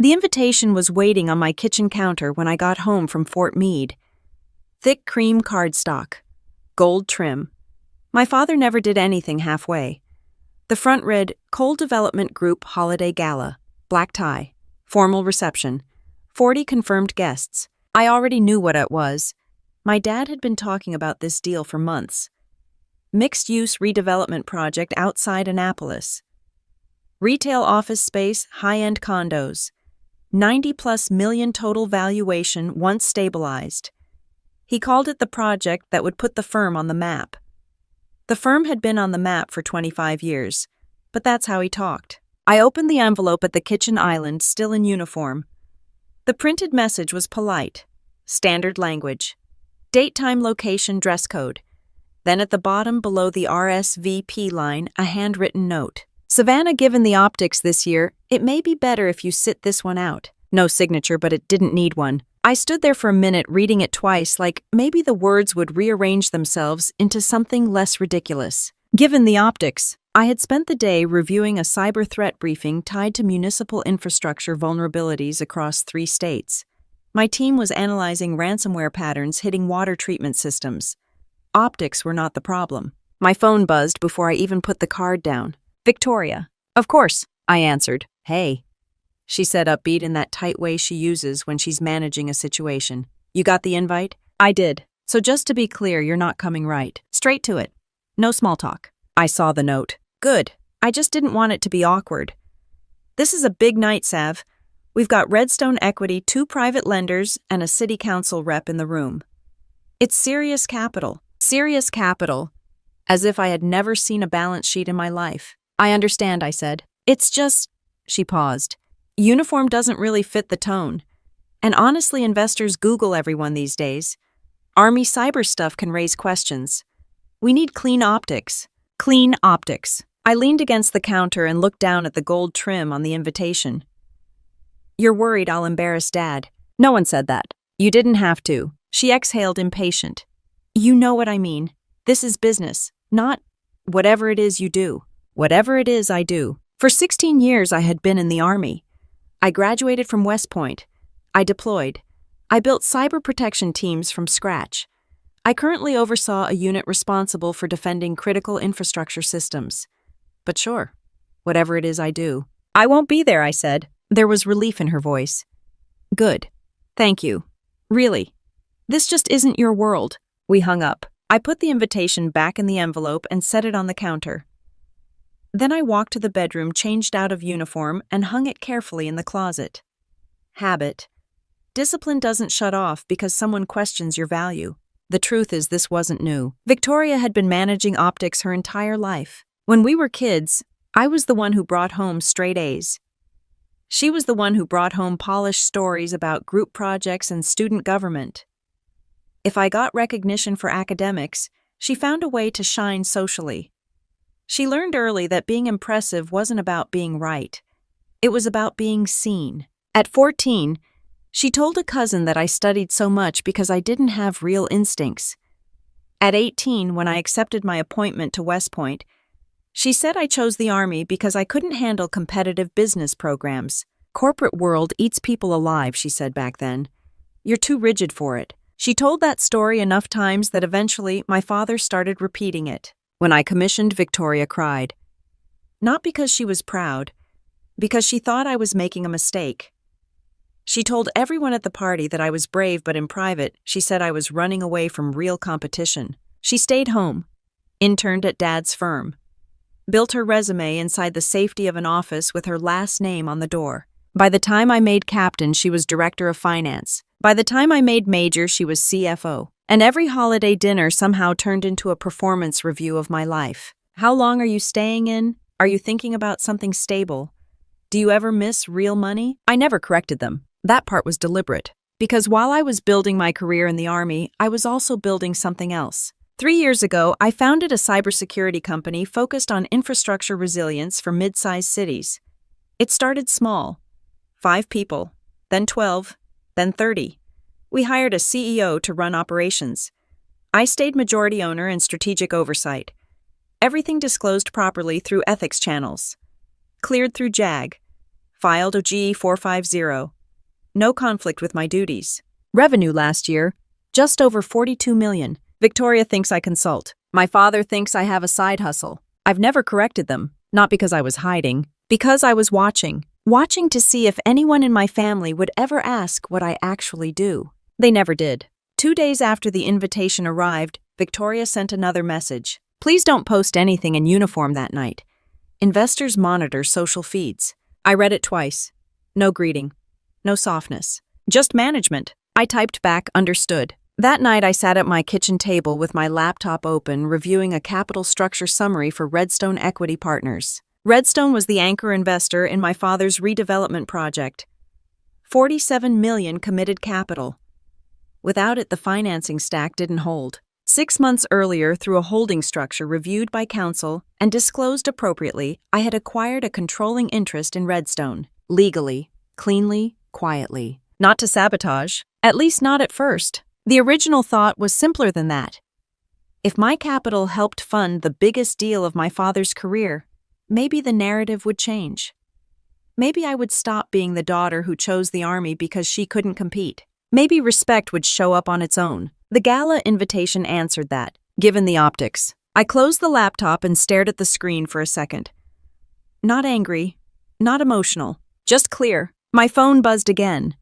The invitation was waiting on my kitchen counter when I got home from Fort Meade. Thick cream cardstock, gold trim. My father never did anything halfway. The front read, Coal Development Group Holiday Gala, black tie, formal reception, 40 confirmed guests. I already knew what it was. My dad had been talking about this deal for months. Mixed-use redevelopment project outside Annapolis. Retail office space, high-end condos. 90+ million total valuation once stabilized. He called it the project that would put the firm on the map. The firm had been on the map for 25 years, but that's how he talked. I opened the envelope at the kitchen island, still in uniform. The printed message was polite, standard language. Date, time, location, dress code. Then at the bottom below the RSVP line, a handwritten note. Savannah, given the optics this year, it may be better if you sit this one out. No signature, but it didn't need one. I stood there for a minute reading it twice, like maybe the words would rearrange themselves into something less ridiculous. Given the optics, I had spent the day reviewing a cyber threat briefing tied to municipal infrastructure vulnerabilities across 3 states. My team was analyzing ransomware patterns hitting water treatment systems. Optics were not the problem. My phone buzzed before I even put the card down. Victoria. Of course, I answered. Hey, she said upbeat in that tight way she uses when she's managing a situation. You got the invite? I did. So just to be clear, you're not coming, right? Straight to it. No small talk. I saw the note. Good. I just didn't want it to be awkward. This is a big night, Sav. We've got Redstone Equity, 2 private lenders, and a city council rep in the room. It's serious capital. Serious capital. As if I had never seen a balance sheet in my life. I understand, I said. It's just... She paused. Uniform doesn't really fit the tone. And honestly, investors Google everyone these days. Army cyber stuff can raise questions. We need clean optics. Clean optics. I leaned against the counter and looked down at the gold trim on the invitation. You're worried I'll embarrass Dad. No one said that. You didn't have to. She exhaled, impatient. You know what I mean. This is business, not whatever it is you do. Whatever it is I do. For 16 years I had been in the Army. I graduated from West Point. I deployed. I built cyber protection teams from scratch. I currently oversaw a unit responsible for defending critical infrastructure systems. But sure, whatever it is I do. I won't be there, I said. There was relief in her voice. Good. Thank you. Really. This just isn't your world. We hung up. I put the invitation back in the envelope and set it on the counter. Then I walked to the bedroom, changed out of uniform, and hung it carefully in the closet. Habit. Discipline doesn't shut off because someone questions your value. The truth is, this wasn't new. Victoria had been managing optics her entire life. When we were kids, I was the one who brought home straight A's. She was the one who brought home polished stories about group projects and student government. If I got recognition for academics, she found a way to shine socially. She learned early that being impressive wasn't about being right. It was about being seen. At 14, she told a cousin that I studied so much because I didn't have real instincts. At 18, when I accepted my appointment to West Point, she said I chose the Army because I couldn't handle competitive business programs. Corporate world eats people alive, she said back then. You're too rigid for it. She told that story enough times that eventually my father started repeating it. When I commissioned, Victoria cried. Not because she was proud, because she thought I was making a mistake. She told everyone at the party that I was brave, but in private, she said I was running away from real competition. She stayed home, interned at Dad's firm, built her resume inside the safety of an office with her last name on the door. By the time I made captain, she was director of finance. By the time I made major, she was CFO. And every holiday dinner somehow turned into a performance review of my life. How long are you staying in? Are you thinking about something stable? Do you ever miss real money? I never corrected them. That part was deliberate. Because while I was building my career in the Army, I was also building something else. 3 years ago, I founded a cybersecurity company focused on infrastructure resilience for mid-sized cities. It started small. 5 people, then 12, then 30. We hired a CEO to run operations. I stayed majority owner and strategic oversight. Everything disclosed properly through ethics channels. Cleared through JAG. Filed OG 450. No conflict with my duties. Revenue last year, just over 42 million. Victoria thinks I consult. My father thinks I have a side hustle. I've never corrected them, not because I was hiding, because I was watching to see if anyone in my family would ever ask what I actually do. They never did. 2 days after the invitation arrived, Victoria sent another message. Please don't post anything in uniform that night. Investors monitor social feeds. I read it twice. No greeting. No softness. Just management. I typed back, understood. That night I sat at my kitchen table with my laptop open, reviewing a capital structure summary for Redstone Equity Partners. Redstone was the anchor investor in my father's redevelopment project. 47 million committed capital. Without it, the financing stack didn't hold. 6 months earlier, through a holding structure reviewed by counsel and disclosed appropriately, I had acquired a controlling interest in Redstone. Legally, cleanly, quietly. Not to sabotage, at least not at first. The original thought was simpler than that. If my capital helped fund the biggest deal of my father's career, maybe the narrative would change. Maybe I would stop being the daughter who chose the army because she couldn't compete. Maybe respect would show up on its own. The Gala invitation answered that, given the optics. I closed the laptop and stared at the screen for a second. Not angry, not emotional, just clear. My phone buzzed again.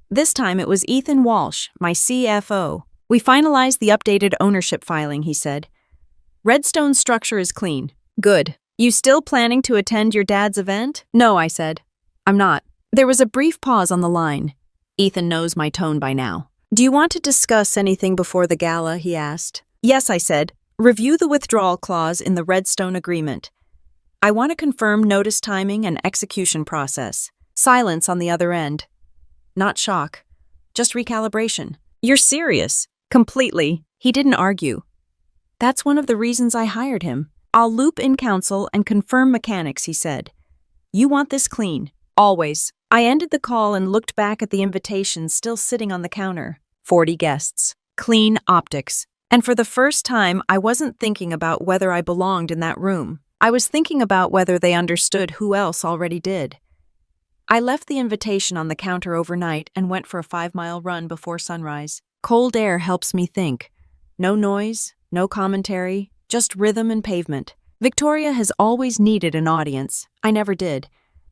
This time it was Ethan Walsh, my CFO. We finalized the updated ownership filing, he said. Redstone's structure is clean. Good. You still planning to attend your dad's event? No, I said. I'm not. There was a brief pause on the line. Ethan knows my tone by now. Do you want to discuss anything before the gala, he asked. Yes, I said. Review the withdrawal clause in the Redstone agreement. I want to confirm notice timing and execution process. Silence on the other end. Not shock. Just recalibration. You're serious? Completely. He didn't argue. That's one of the reasons I hired him. I'll loop in counsel and confirm mechanics, he said. You want this clean. Always. I ended the call and looked back at the invitation still sitting on the counter. 40 guests. Clean optics. And for the first time, I wasn't thinking about whether I belonged in that room. I was thinking about whether they understood who else already did. I left the invitation on the counter overnight and went for a 5-mile run before sunrise. Cold air helps me think. No noise, no commentary, just rhythm and pavement. Victoria has always needed an audience. I never did.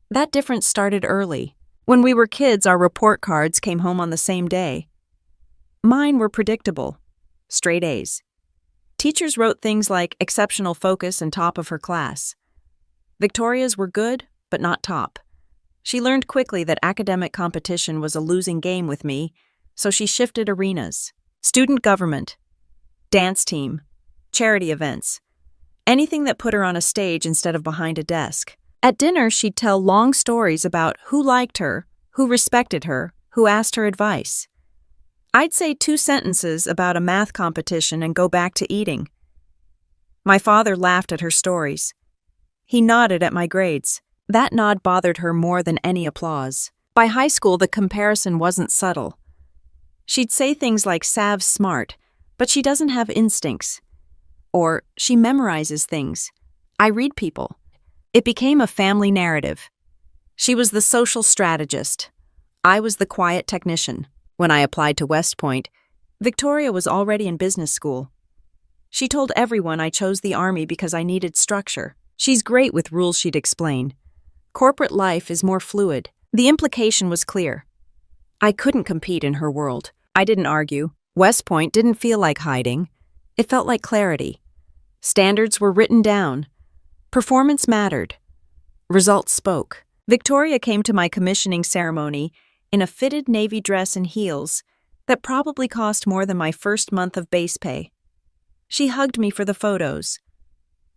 That difference started early. When we were kids, our report cards came home on the same day. Mine were predictable. Straight A's. Teachers wrote things like exceptional focus and top of her class. Victoria's were good, but not top. She learned quickly that academic competition was a losing game with me, so she shifted arenas. Student government, dance team, charity events, anything that put her on a stage instead of behind a desk. At dinner, she'd tell long stories about who liked her, who respected her, who asked her advice. I'd say 2 sentences about a math competition and go back to eating. My father laughed at her stories. He nodded at my grades. That nod bothered her more than any applause. By high school, the comparison wasn't subtle. She'd say things like Sav's smart, but she doesn't have instincts. Or she memorizes things. I read people. It became a family narrative. She was the social strategist. I was the quiet technician. When I applied to West Point, Victoria was already in business school. She told everyone I chose the Army because I needed structure. She's great with rules, she'd explain. Corporate life is more fluid. The implication was clear. I couldn't compete in her world. I didn't argue. West Point didn't feel like hiding. It felt like clarity. Standards were written down. Performance mattered. Results spoke. Victoria came to my commissioning ceremony in a fitted navy dress and heels that probably cost more than my first month of base pay. She hugged me for the photos.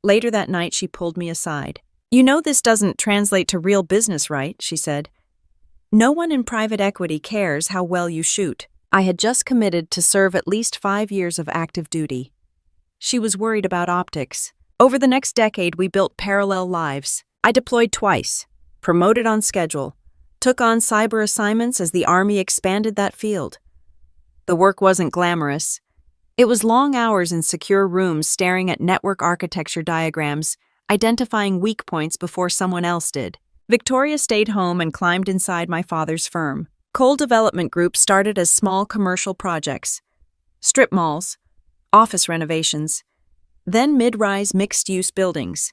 Later that night, she pulled me aside. You know this doesn't translate to real business, right? She said. No one in private equity cares how well you shoot. I had just committed to serve at least 5 years of active duty. She was worried about optics. Over the next decade, we built parallel lives. I deployed twice, promoted on schedule, took on cyber assignments as the Army expanded that field. The work wasn't glamorous. It was long hours in secure rooms staring at network architecture diagrams, identifying weak points before someone else did. Victoria stayed home and climbed inside my father's firm. Coal Development Group started as small commercial projects, strip malls, office renovations, then mid-rise mixed-use buildings.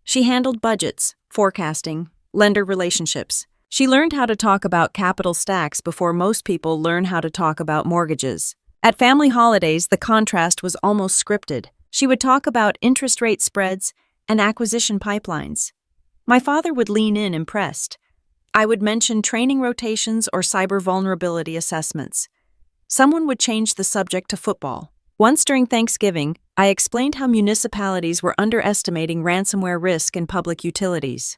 She handled budgets, forecasting, lender relationships. She learned how to talk about capital stacks before most people learn how to talk about mortgages. At family holidays, the contrast was almost scripted. She would talk about interest rate spreads and acquisition pipelines. My father would lean in impressed. I would mention training rotations or cyber vulnerability assessments. Someone would change the subject to football. Once during Thanksgiving, I explained how municipalities were underestimating ransomware risk in public utilities.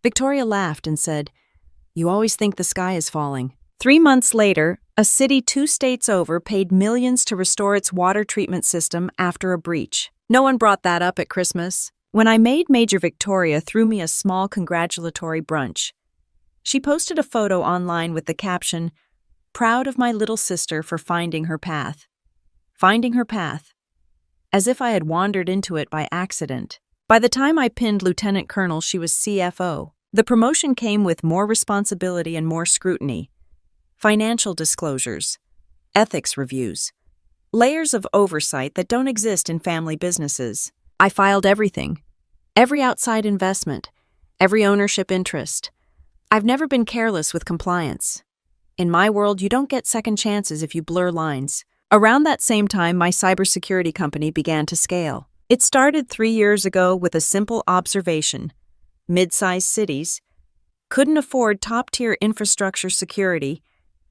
Victoria laughed and said, "You always think the sky is falling." 3 months later, a city 2 states over paid millions to restore its water treatment system after a breach. No one brought that up at Christmas. When I made Major Victoria threw me a small congratulatory brunch. She posted a photo online with the caption, "Proud of my little sister for finding her path." Finding her path. As if I had wandered into it by accident. By the time I pinned Lieutenant Colonel, she was CFO. The promotion came with more responsibility and more scrutiny. Financial disclosures, ethics reviews, layers of oversight that don't exist in family businesses. I filed everything. Every outside investment, every ownership interest. I've never been careless with compliance. In my world, you don't get second chances if you blur lines. Around that same time, my cybersecurity company began to scale. It started 3 years ago with a simple observation. Mid-sized cities couldn't afford top-tier infrastructure security,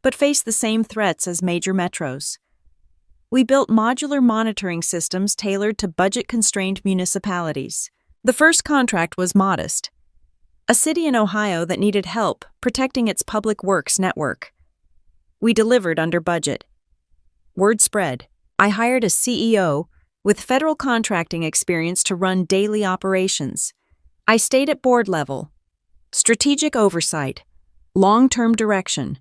but faced the same threats as major metros. We built modular monitoring systems tailored to budget-constrained municipalities. The first contract was modest. A city in Ohio that needed help protecting its public works network. We delivered under budget. Word spread. I hired a CEO with federal contracting experience to run daily operations. I stayed at board level. Strategic oversight. Long-term direction.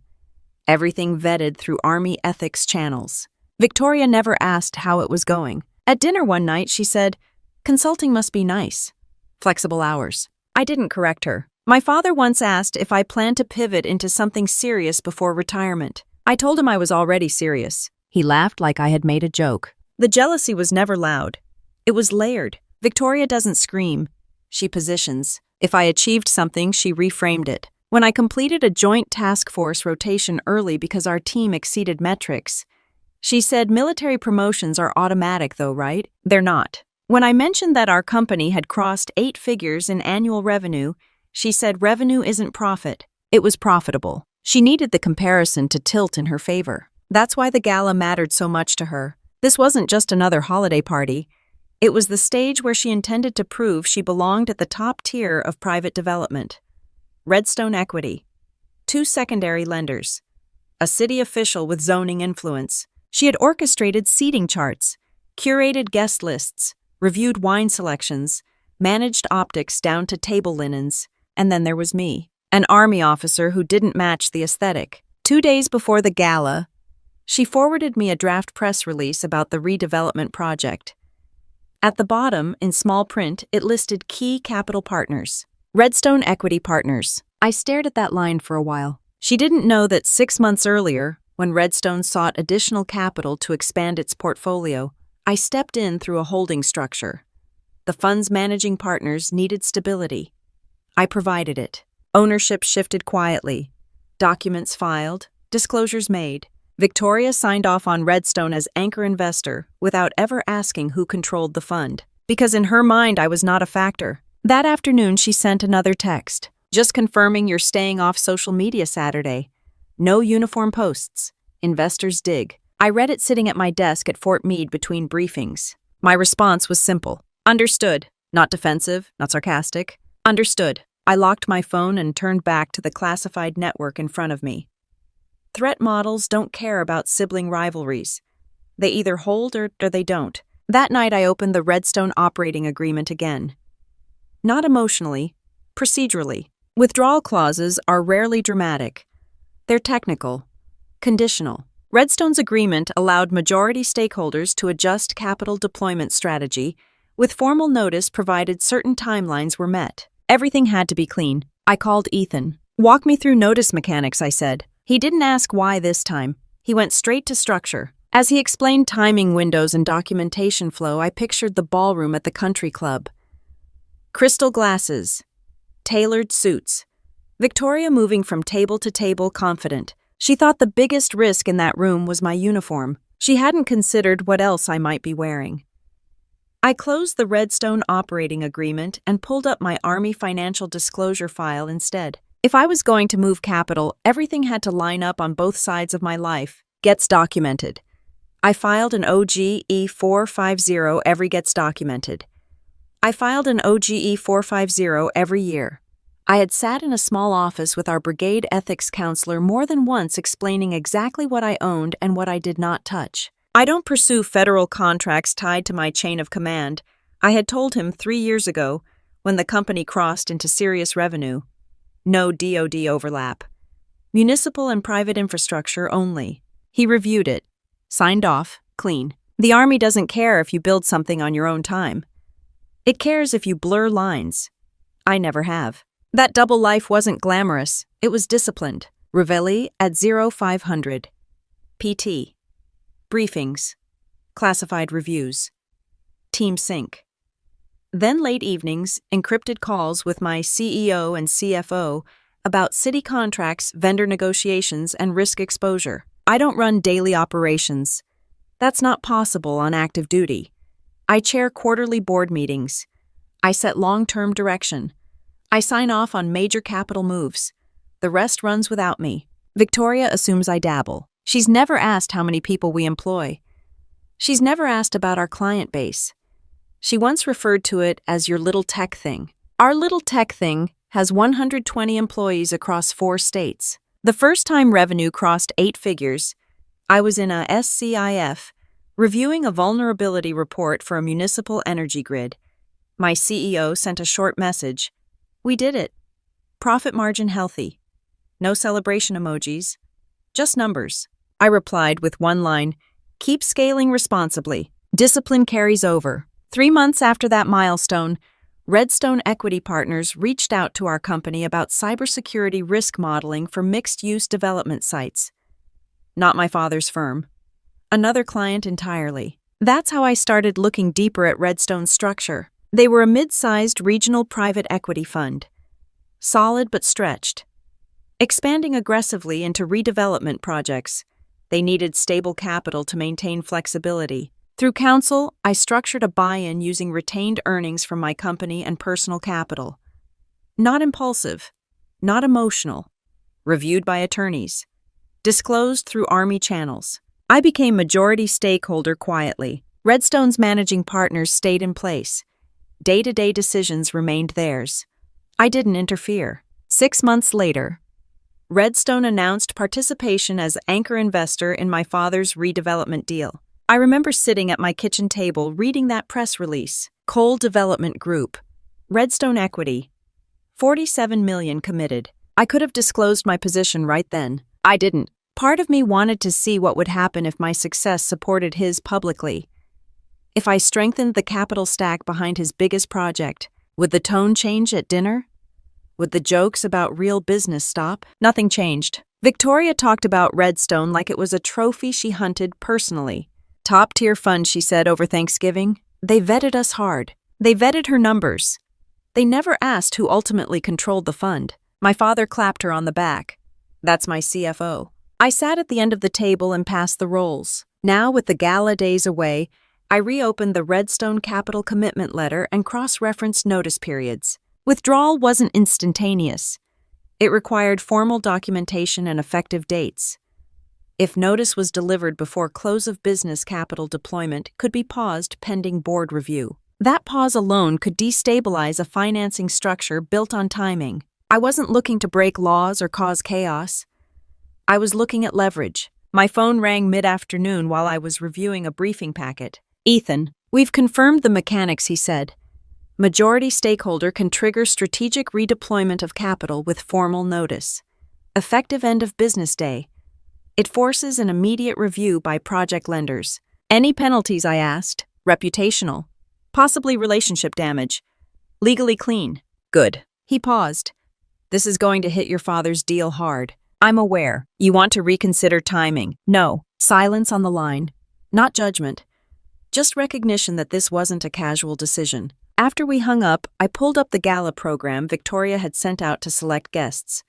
Everything vetted through Army ethics channels. Victoria never asked how it was going. At dinner one night, she said, "Consulting must be nice. Flexible hours." I didn't correct her. My father once asked if I planned to pivot into something serious before retirement. I told him I was already serious. He laughed like I had made a joke. The jealousy was never loud. It was layered. Victoria doesn't scream. She positions. If I achieved something, she reframed it. When I completed a joint task force rotation early because our team exceeded metrics, she said, "Military promotions are automatic though, right?" They're not. When I mentioned that our company had crossed 8 figures in annual revenue, she said revenue isn't profit. It was profitable. She needed the comparison to tilt in her favor. That's why the gala mattered so much to her. This wasn't just another holiday party. It was the stage where she intended to prove she belonged at the top tier of private development. Redstone Equity. 2 secondary lenders. A city official with zoning influence. She had orchestrated seating charts, curated guest lists, reviewed wine selections, managed optics down to table linens, and then there was me, an Army officer who didn't match the aesthetic. 2 days before the gala, she forwarded me a draft press release about the redevelopment project. At the bottom, in small print, it listed key capital partners. Redstone Equity Partners. I stared at that line for a while. She didn't know that 6 months earlier, when Redstone sought additional capital to expand its portfolio, I stepped in through a holding structure. The fund's managing partners needed stability. I provided it. Ownership shifted quietly. Documents filed, disclosures made. Victoria signed off on Redstone as anchor investor without ever asking who controlled the fund. Because in her mind, I was not a factor. That afternoon, she sent another text. "Just confirming you're staying off social media Saturday. No uniform posts. Investors dig." I read it sitting at my desk at Fort Meade between briefings. My response was simple. Understood. Not defensive, not sarcastic. Understood. I locked my phone and turned back to the classified network in front of me. Threat models don't care about sibling rivalries. They either hold or they don't. That night I opened the Redstone operating agreement again. Not emotionally, procedurally. Withdrawal clauses are rarely dramatic. They're technical, conditional. Redstone's agreement allowed majority stakeholders to adjust capital deployment strategy, with formal notice provided certain timelines were met. Everything had to be clean. I called Ethan. Walk me through notice mechanics, I said. He didn't ask why this time. He went straight to structure. As he explained timing windows and documentation flow, I pictured the ballroom at the country club. Crystal glasses. Tailored suits. Victoria moving from table to table confident. She thought the biggest risk in that room was my uniform. She hadn't considered what else I might be wearing. I closed the Redstone operating agreement and pulled up my Army financial disclosure file instead. If I was going to move capital, everything had to line up on both sides of my life. Gets documented. I filed an OGE 450 every gets documented. I filed an OGE 450 every year. I had sat in a small office with our brigade ethics counselor more than once explaining exactly what I owned and what I did not touch. I don't pursue federal contracts tied to my chain of command. I had told him 3 years ago, when the company crossed into serious revenue. No DoD overlap. Municipal and private infrastructure only. He reviewed it. Signed off, clean. The Army doesn't care if you build something on your own time. It cares if you blur lines. I never have. That double life wasn't glamorous. It was disciplined. Reveille at 0500. PT. Briefings. Classified reviews. Team sync. Then late evenings, encrypted calls with my CEO and CFO about city contracts, vendor negotiations, and risk exposure. I don't run daily operations. That's not possible on active duty. I chair quarterly board meetings. I set long-term direction. I sign off on major capital moves. The rest runs without me. Victoria assumes I dabble. She's never asked how many people we employ. She's never asked about our client base. She once referred to it as your little tech thing. Our little tech thing has 120 employees across 4 states. The first time revenue crossed 8 figures, I was in a SCIF reviewing a vulnerability report for a municipal energy grid. My CEO sent a short message. We did it. Profit margin healthy. No celebration emojis. Just numbers. I replied with one line, keep scaling responsibly. Discipline carries over. 3 months after that milestone, Redstone Equity Partners reached out to our company about cybersecurity risk modeling for mixed-use development sites. Not my father's firm. Another client entirely. That's how I started looking deeper at Redstone's structure. They were a mid-sized regional private equity fund. Solid but stretched. Expanding aggressively into redevelopment projects, they needed stable capital to maintain flexibility. Through counsel, I structured a buy-in using retained earnings from my company and personal capital. Not impulsive, not emotional. Reviewed by attorneys. Disclosed through Army channels. I became majority stakeholder quietly. Redstone's managing partners stayed in place. Day-to-day decisions remained theirs. I didn't interfere. 6 months later, Redstone announced participation as anchor investor in my father's redevelopment deal. I remember sitting at my kitchen table reading that press release. Coal Development Group. Redstone Equity. 47 million committed. I could have disclosed my position right then. I didn't. Part of me wanted to see what would happen if my success supported his publicly. If I strengthened the capital stack behind his biggest project, would the tone change at dinner? Would the jokes about real business stop? Nothing changed. Victoria talked about Redstone like it was a trophy she hunted personally. Top-tier fund, she said over Thanksgiving. They vetted us hard. They vetted her numbers. They never asked who ultimately controlled the fund. My father clapped her on the back. That's my CFO. I sat at the end of the table and passed the rolls. Now, with the Gala days away, I reopened the Redstone Capital Commitment Letter and cross-referenced notice periods. Withdrawal wasn't instantaneous. It required formal documentation and effective dates. If notice was delivered before close of business, capital deployment could be paused pending board review. That pause alone could destabilize a financing structure built on timing. I wasn't looking to break laws or cause chaos. I was looking at leverage. My phone rang mid-afternoon while I was reviewing a briefing packet. Ethan, we've confirmed the mechanics, he said. Majority stakeholder can trigger strategic redeployment of capital with formal notice. Effective end of business day. It forces an immediate review by project lenders. Any penalties, I asked? Reputational. Possibly relationship damage. Legally clean. Good. He paused. This is going to hit your father's deal hard. I'm aware. You want to reconsider timing. No. Silence on the line. Not judgment. Just recognition that this wasn't a casual decision. After we hung up, I pulled up the Gala program Victoria had sent out to select guests.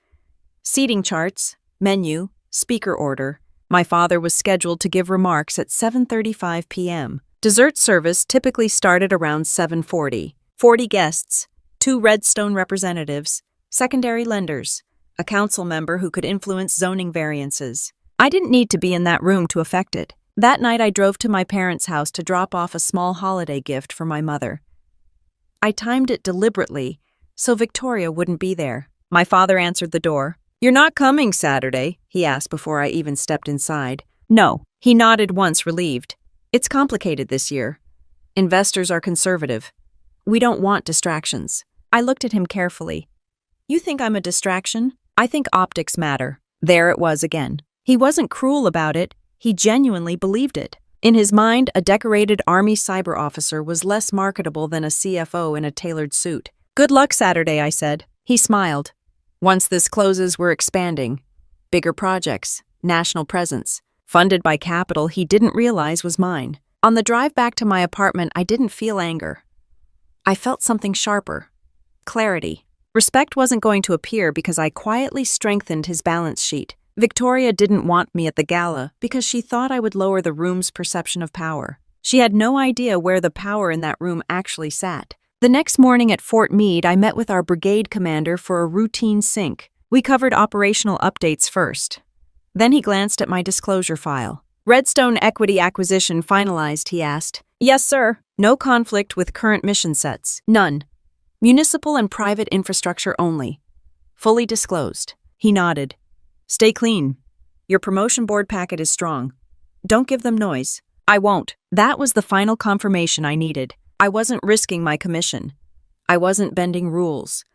Seating charts, menu, speaker order. My father was scheduled to give remarks at 7:35 p.m. Dessert service typically started around 7:40. 40 guests, 2 Redstone representatives, secondary lenders, a council member who could influence zoning variances. I didn't need to be in that room to affect it. That night I drove to my parents' house to drop off a small holiday gift for my mother. I timed it deliberately so Victoria wouldn't be there. My father answered the door. "You're not coming Saturday?" he asked before I even stepped inside. "No." He nodded once, relieved. "It's complicated this year. Investors are conservative. We don't want distractions." I looked at him carefully. "You think I'm a distraction? I think optics matter." There it was again. He wasn't cruel about it. He genuinely believed it. In his mind, a decorated Army cyber officer was less marketable than a CFO in a tailored suit. "Good luck Saturday," I said. He smiled. Once this closes, we're expanding. Bigger projects, national presence, funded by capital he didn't realize was mine. On the drive back to my apartment, I didn't feel anger. I felt something sharper. Clarity. Respect wasn't going to appear because I quietly strengthened his balance sheet. Victoria didn't want me at the gala because she thought I would lower the room's perception of power. She had no idea where the power in that room actually sat. The next morning at Fort Meade, I met with our brigade commander for a routine sync. We covered operational updates first. Then he glanced at my disclosure file. "Redstone equity acquisition finalized," he asked. "Yes, sir." "No conflict with current mission sets." "None. Municipal and private infrastructure only. Fully disclosed." He nodded. "Stay clean. Your promotion board packet is strong. Don't give them noise." "I won't." That was the final confirmation I needed. I wasn't risking my commission. I wasn't bending rules.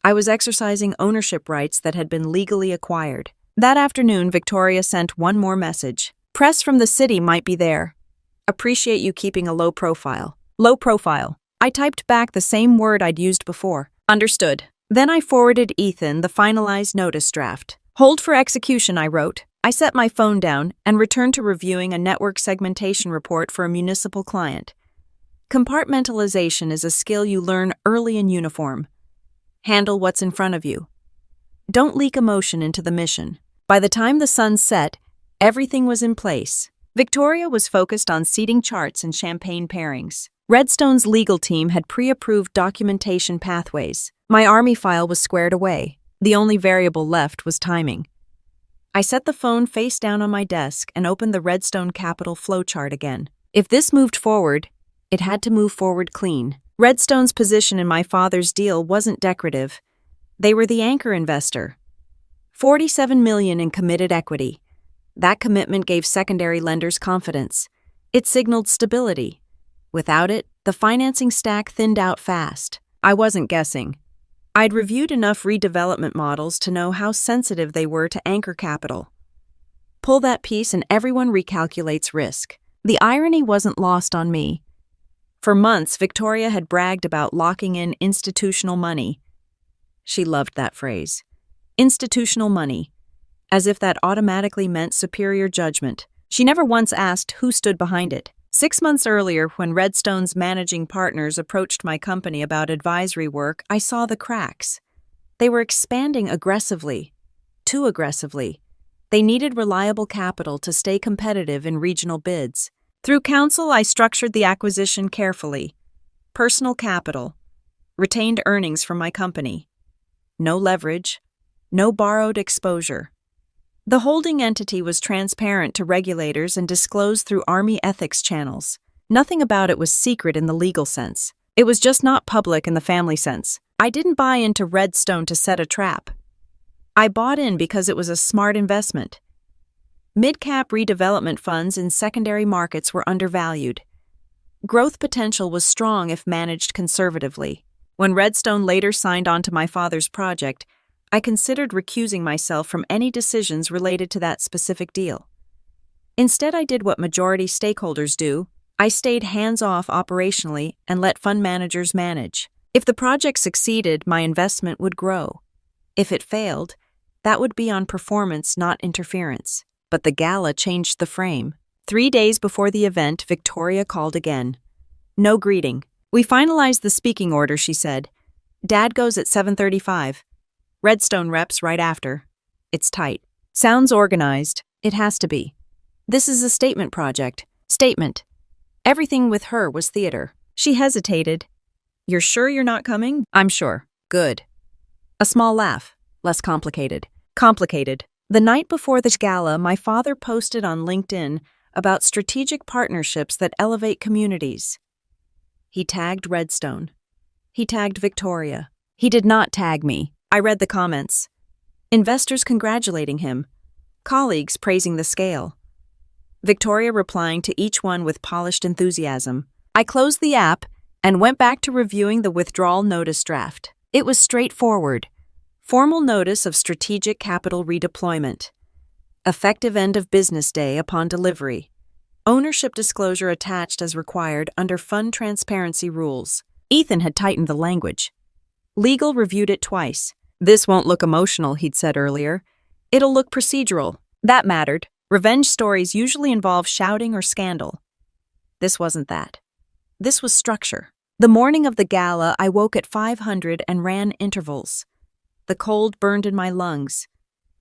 I was exercising ownership rights that had been legally acquired. That afternoon, Victoria sent one more message. "Press from the city might be there. Appreciate you keeping a low profile." Low profile. I typed back the same word I'd used before. Understood. Then I forwarded Ethan the finalized notice draft. "Hold for execution," I wrote. I set my phone down and returned to reviewing a network segmentation report for a municipal client. Compartmentalization is a skill you learn early in uniform. Handle what's in front of you. Don't leak emotion into the mission. By the time the sun set, everything was in place. Victoria was focused on seating charts and champagne pairings. Redstone's legal team had pre-approved documentation pathways. My Army file was squared away. The only variable left was timing. I set the phone face down on my desk and opened the Redstone Capital flowchart again. If this moved forward, it had to move forward clean. Redstone's position in my father's deal wasn't decorative. They were the anchor investor. $47 million in committed equity. That commitment gave secondary lenders confidence. It signaled stability. Without it, the financing stack thinned out fast. I wasn't guessing. I'd reviewed enough redevelopment models to know how sensitive they were to anchor capital. Pull that piece and everyone recalculates risk. The irony wasn't lost on me. For months, Victoria had bragged about locking in institutional money. She loved that phrase. Institutional money. As if that automatically meant superior judgment. She never once asked who stood behind it. 6 months earlier, when Redstone's managing partners approached my company about advisory work, I saw the cracks. They were expanding aggressively. Too aggressively. They needed reliable capital to stay competitive in regional bids. Through counsel, I structured the acquisition carefully. Personal capital. Retained earnings from my company. No leverage. No borrowed exposure. The holding entity was transparent to regulators and disclosed through Army ethics channels. Nothing about it was secret in the legal sense. It was just not public in the family sense. I didn't buy into Redstone to set a trap. I bought in because it was a smart investment. Mid-cap redevelopment funds in secondary markets were undervalued. Growth potential was strong if managed conservatively. When Redstone later signed on to my father's project, I considered recusing myself from any decisions related to that specific deal. Instead, I did what majority stakeholders do. I stayed hands-off operationally and let fund managers manage. If the project succeeded, my investment would grow. If it failed, that would be on performance, not interference. But the gala changed the frame. 3 days before the event, Victoria called again. No greeting. "We finalized the speaking order," she said. "Dad goes at 7:35. Redstone reps right after. It's tight." Sounds organized. It has to be. This is a statement project. Statement. Everything with her was theater. She hesitated. "You're sure you're not coming?" "I'm sure." "Good." A small laugh. Less complicated. Complicated. The night before the gala, my father posted on LinkedIn about strategic partnerships that elevate communities. He tagged Redstone. He tagged Victoria. He did not tag me. I read the comments. Investors congratulating him. Colleagues praising the scale. Victoria replying to each one with polished enthusiasm. I closed the app and went back to reviewing the withdrawal notice draft. It was straightforward. Formal notice of strategic capital redeployment. Effective end of business day upon delivery. Ownership disclosure attached as required under fund transparency rules. Ethan had tightened the language. Legal reviewed it twice. "This won't look emotional," he'd said earlier. "It'll look procedural." That mattered. Revenge stories usually involve shouting or scandal. This wasn't that. This was structure. The morning of the gala, I woke at 500 and ran intervals. The cold burned in my lungs.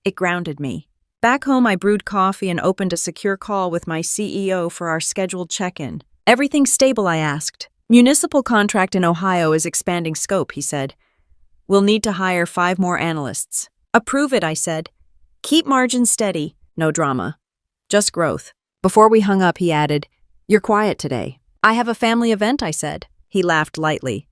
It grounded me. Back home, I brewed coffee and opened a secure call with my CEO for our scheduled check-in. "Everything stable?" I asked. "Municipal contract in Ohio is expanding scope," he said. "We'll need to hire 5 more analysts." "Approve it," I said. "Keep margins steady. No drama. Just growth." Before we hung up, he added, "You're quiet today." "I have a family event," I said. He laughed lightly.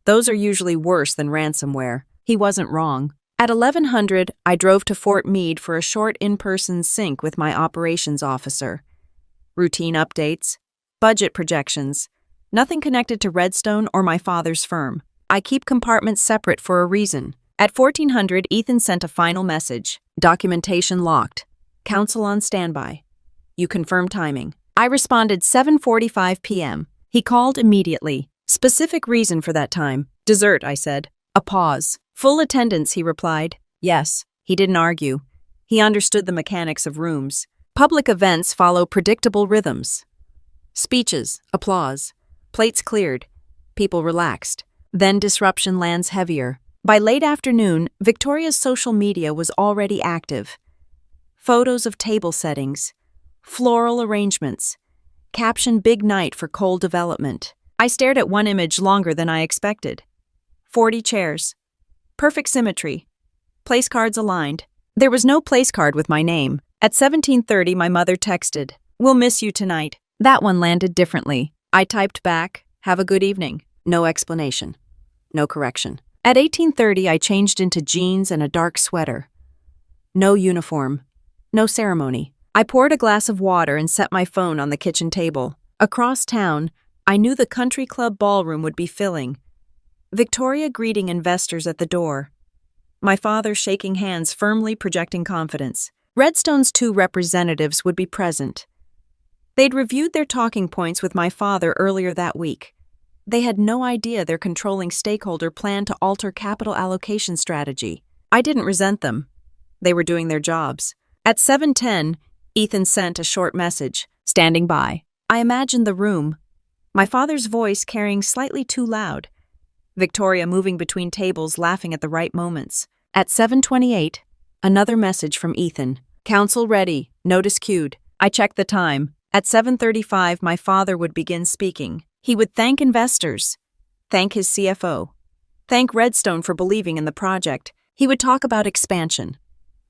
"Those are usually worse than ransomware." He wasn't wrong. At 1100, I drove to Fort Meade for a short in-person sync with my operations officer. Routine updates, budget projections, nothing connected to Redstone or my father's firm. I keep compartments separate for a reason. At 1400, Ethan sent a final message. "Documentation locked. Counsel on standby. You confirm timing." I responded 7:45 p.m. He called immediately. "Specific reason for that time." "Dessert," I said. A pause. "Full attendance," he replied. "Yes." He didn't argue. He understood the mechanics of rooms. Public events follow predictable rhythms. Speeches, applause, plates cleared, people relaxed. Then disruption lands heavier. By late afternoon, Victoria's social media was already active. Photos of table settings, floral arrangements, caption "Big night for coal development." I stared at one image longer than I expected. 40 chairs. Perfect symmetry. Place cards aligned. There was no place card with my name. At 17:30, my mother texted, "We'll miss you tonight." That one landed differently. I typed back, "Have a good evening." No explanation. No correction. At 18:30, I changed into jeans and a dark sweater. No uniform. No ceremony. I poured a glass of water and set my phone on the kitchen table. Across town, I knew the country club ballroom would be filling. Victoria greeting investors at the door. My father shaking hands, firmly projecting confidence. Redstone's 2 representatives would be present. They'd reviewed their talking points with my father earlier that week. They had no idea their controlling stakeholder planned to alter capital allocation strategy. I didn't resent them. They were doing their jobs. At 7:10, Ethan sent a short message, "Standing by." I imagined the room. My father's voice carrying slightly too loud. Victoria moving between tables, laughing at the right moments. At 7:28, another message from Ethan. "Counsel ready. Notice queued." I checked the time. At 7:35, my father would begin speaking. He would thank investors, thank his CFO, thank Redstone for believing in the project. He would talk about expansion,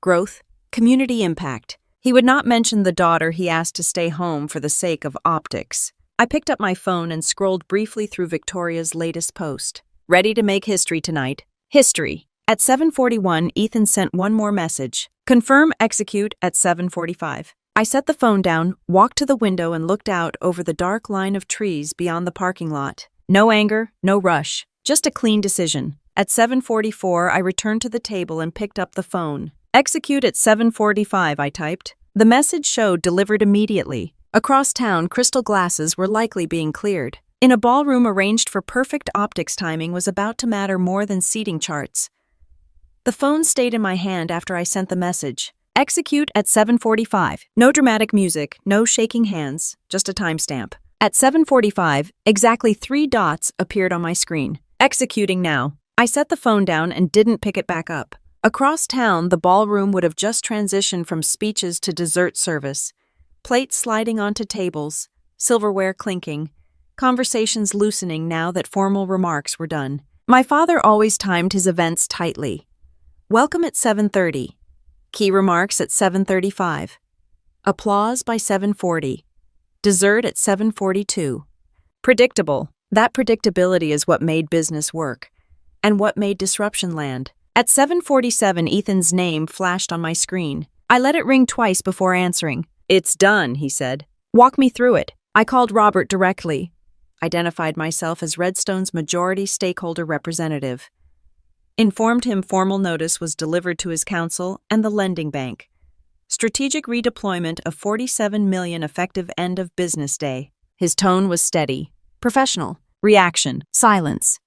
growth, community impact. He would not mention the daughter he asked to stay home for the sake of optics. I picked up my phone and scrolled briefly through Victoria's latest post. "Ready to make history tonight." History. At 7:41, Ethan sent one more message. "Confirm, execute" at 7:45. I set the phone down, walked to the window and looked out over the dark line of trees beyond the parking lot. No anger, no rush, just a clean decision. At 7:44, I returned to the table and picked up the phone. "Execute at 7:45, I typed. The message showed delivered immediately. Across town, crystal glasses were likely being cleared. In a ballroom arranged for perfect optics, timing was about to matter more than seating charts. The phone stayed in my hand after I sent the message. Execute at 7:45. No dramatic music, no shaking hands, just a timestamp. At 7:45, exactly 3 dots appeared on my screen. Executing now. I set the phone down and didn't pick it back up. Across town, the ballroom would have just transitioned from speeches to dessert service. Plates sliding onto tables, silverware clinking, conversations loosening now that formal remarks were done. My father always timed his events tightly. Welcome at 7:30. Key remarks at 7:35. Applause by 7:40. Dessert at 7:42. Predictable. That predictability is what made business work, and what made disruption land. At 7:47, Ethan's name flashed on my screen. I let it ring twice before answering. "It's done," he said. "Walk me through it." I called Robert directly, identified myself as Redstone's majority stakeholder representative, informed him formal notice was delivered to his counsel and the lending bank. Strategic redeployment of $47 million effective end of business day. His tone was steady, professional. Reaction, silence.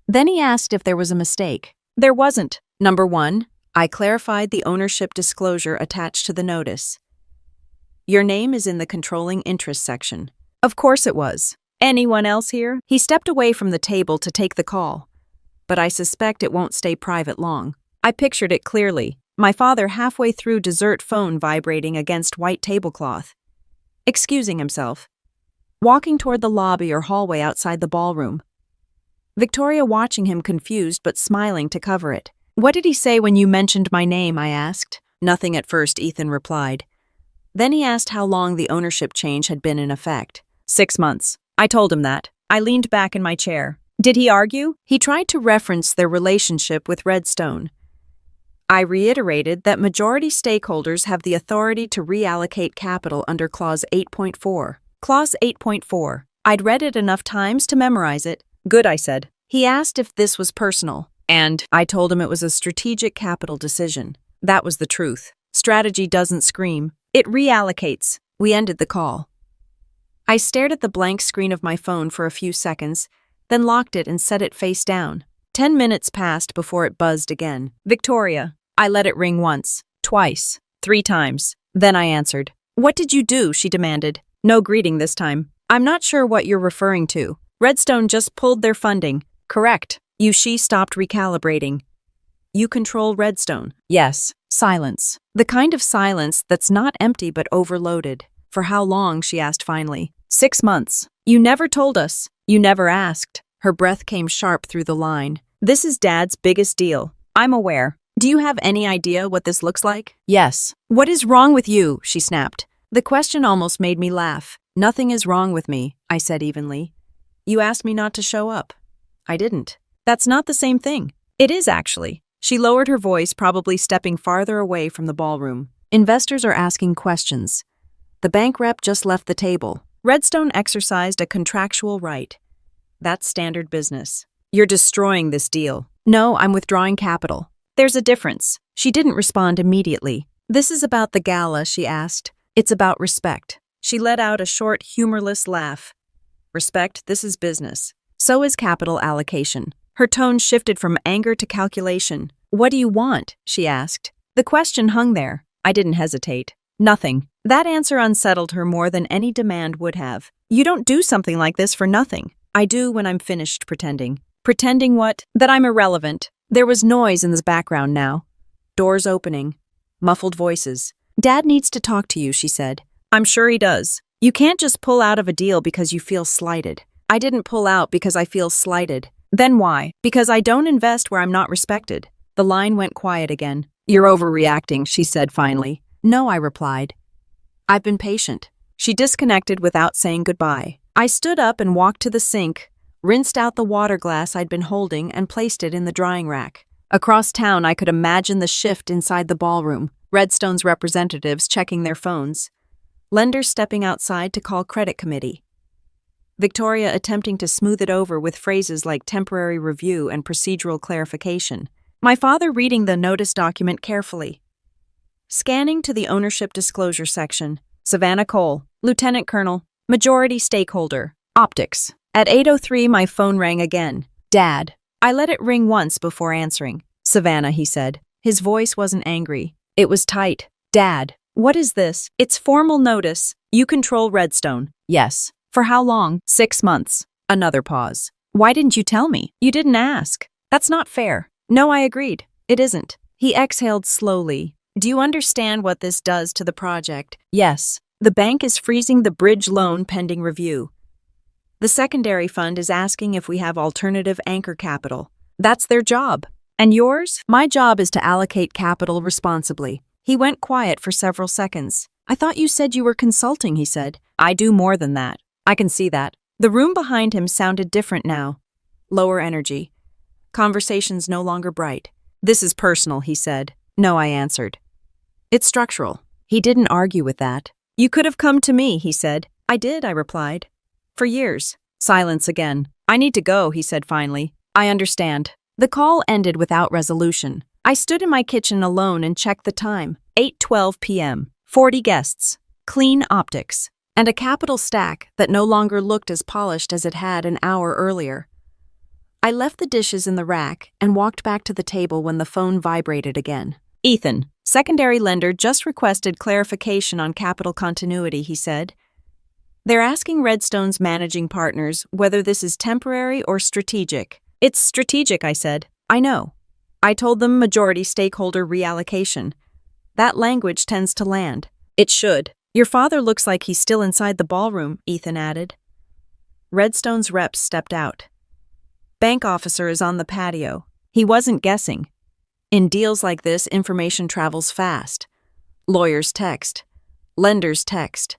Then he asked if there was a mistake. There wasn't. Number 1, I clarified the ownership disclosure attached to the notice. Your name is in the controlling interest section. Of course it was. Anyone else here? He stepped away from the table to take the call. But I suspect it won't stay private long. I pictured it clearly. My father halfway through dessert, phone vibrating against white tablecloth. Excusing himself. Walking toward the lobby or hallway outside the ballroom. Victoria watching him confused but smiling to cover it. "What did he say when you mentioned my name?" I asked. "Nothing at first," Ethan replied. Then he asked how long the ownership change had been in effect. 6 months. I told him that. I leaned back in my chair. Did he argue? He tried to reference their relationship with Redstone. I reiterated that majority stakeholders have the authority to reallocate capital under Clause 8.4. Clause 8.4. I'd read it enough times to memorize it. "Good," I said. He asked if this was personal, and I told him it was a strategic capital decision. That was the truth. Strategy doesn't scream. It reallocates. We ended the call. I stared at the blank screen of my phone for a few seconds, then locked it and set it face down. 10 minutes passed before it buzzed again. "Victoria." I let it ring once, twice, 3 times. Then I answered. "What did you do?" she demanded. No greeting this time. "I'm not sure what you're referring to. Redstone just pulled their funding." "Correct." She stopped recalibrating. "You control Redstone." "Yes." Silence. The kind of silence that's not empty but overloaded. "For how long?" she asked finally. 6 months. "You never told us." "You never asked." Her breath came sharp through the line. "This is Dad's biggest deal. I'm aware. Do you have any idea what this looks like?" "Yes." "What is wrong with you?" she snapped. The question almost made me laugh. "Nothing is wrong with me," I said evenly. "You asked me not to show up." "I didn't." "That's not the same thing." "It is, actually." She lowered her voice, probably stepping farther away from the ballroom. "Investors are asking questions. The bank rep just left the table. Redstone exercised a contractual right. That's standard business. You're destroying this deal." "No, I'm withdrawing capital." "There's a difference." She didn't respond immediately. "This is about the gala," she asked. "It's about respect." She let out a short, humorless laugh. "Respect, this is business. So is capital allocation." Her tone shifted from anger to calculation. "What do you want?" she asked. The question hung there. I didn't hesitate. "Nothing." That answer unsettled her more than any demand would have. "You don't do something like this for nothing." "I do when I'm finished pretending." "Pretending what?" "That I'm irrelevant." There was noise in the background now. Doors opening. Muffled voices. "Dad needs to talk to you," she said. "I'm sure he does. You can't just pull out of a deal because you feel slighted." "I didn't pull out because I feel slighted." "Then why?" "Because I don't invest where I'm not respected." The line went quiet again. "You're overreacting," she said finally. "No," I replied. "I've been patient." She disconnected without saying goodbye. I stood up and walked to the sink, rinsed out the water glass I'd been holding and placed it in the drying rack. Across town, I could imagine the shift inside the ballroom. Redstone's representatives checking their phones. Lenders stepping outside to call credit committee. Victoria attempting to smooth it over with phrases like temporary review and procedural clarification. My father reading the notice document carefully. Scanning to the ownership disclosure section. Savannah Cole, Lieutenant Colonel, majority stakeholder, optics. At 8:03, my phone rang again. "Dad." I let it ring once before answering. "Savannah," he said. His voice wasn't angry. It was tight. Dad, what is this? It's formal notice. You control Redstone. Yes. For how long? 6 months. Another pause. Why didn't you tell me? You didn't ask. That's not fair. No, I agreed. It isn't. He exhaled slowly. Do you understand what this does to the project? Yes. The bank is freezing the bridge loan pending review. The secondary fund is asking if we have alternative anchor capital. That's their job. And yours? My job is to allocate capital responsibly. He went quiet for several seconds. I thought you said you were consulting, he said. I do more than that. I can see that. The room behind him sounded different now. Lower energy. Conversations no longer bright. This is personal, he said. No, I answered. It's structural. He didn't argue with that. You could have come to me, he said. I did, I replied. For years. Silence again. I need to go, he said finally. I understand. The call ended without resolution. I stood in my kitchen alone and checked the time. 8:12 p.m. 40 guests. Clean optics. And a capital stack that no longer looked as polished as it had an hour earlier. I left the dishes in the rack and walked back to the table when the phone vibrated again. Ethan, secondary lender just requested clarification on capital continuity, he said. They're asking Redstone's managing partners whether this is temporary or strategic. It's strategic, I said. I know. I told them majority stakeholder reallocation. That language tends to land. It should. Your father looks like he's still inside the ballroom, Ethan added. Redstone's rep stepped out. Bank officer is on the patio. He wasn't guessing. In deals like this, information travels fast. Lawyers text. Lenders text.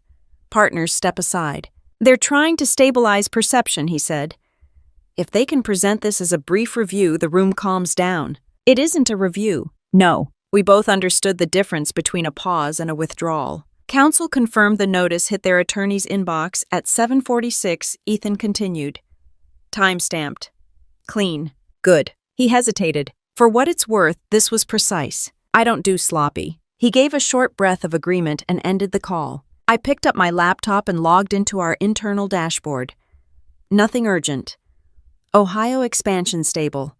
Partners step aside. They're trying to stabilize perception, he said. If they can present this as a brief review, the room calms down. It isn't a review. No. We both understood the difference between a pause and a withdrawal. Counsel confirmed the notice hit their attorney's inbox at 7:46. Ethan continued. Time-stamped. Clean. Good. He hesitated. For what it's worth, this was precise. I don't do sloppy. He gave a short breath of agreement and ended the call. I picked up my laptop and logged into our internal dashboard. Nothing urgent. Ohio expansion stable.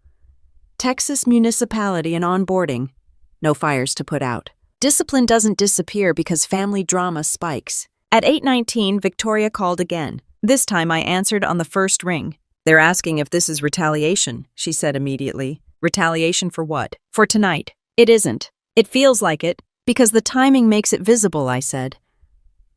Texas municipality and onboarding. No fires to put out. Discipline doesn't disappear because family drama spikes. At 8:19, Victoria called again. This time I answered on the first ring. They're asking if this is retaliation, she said immediately. Retaliation for what? For tonight. It isn't. It feels like it, because the timing makes it visible, I said.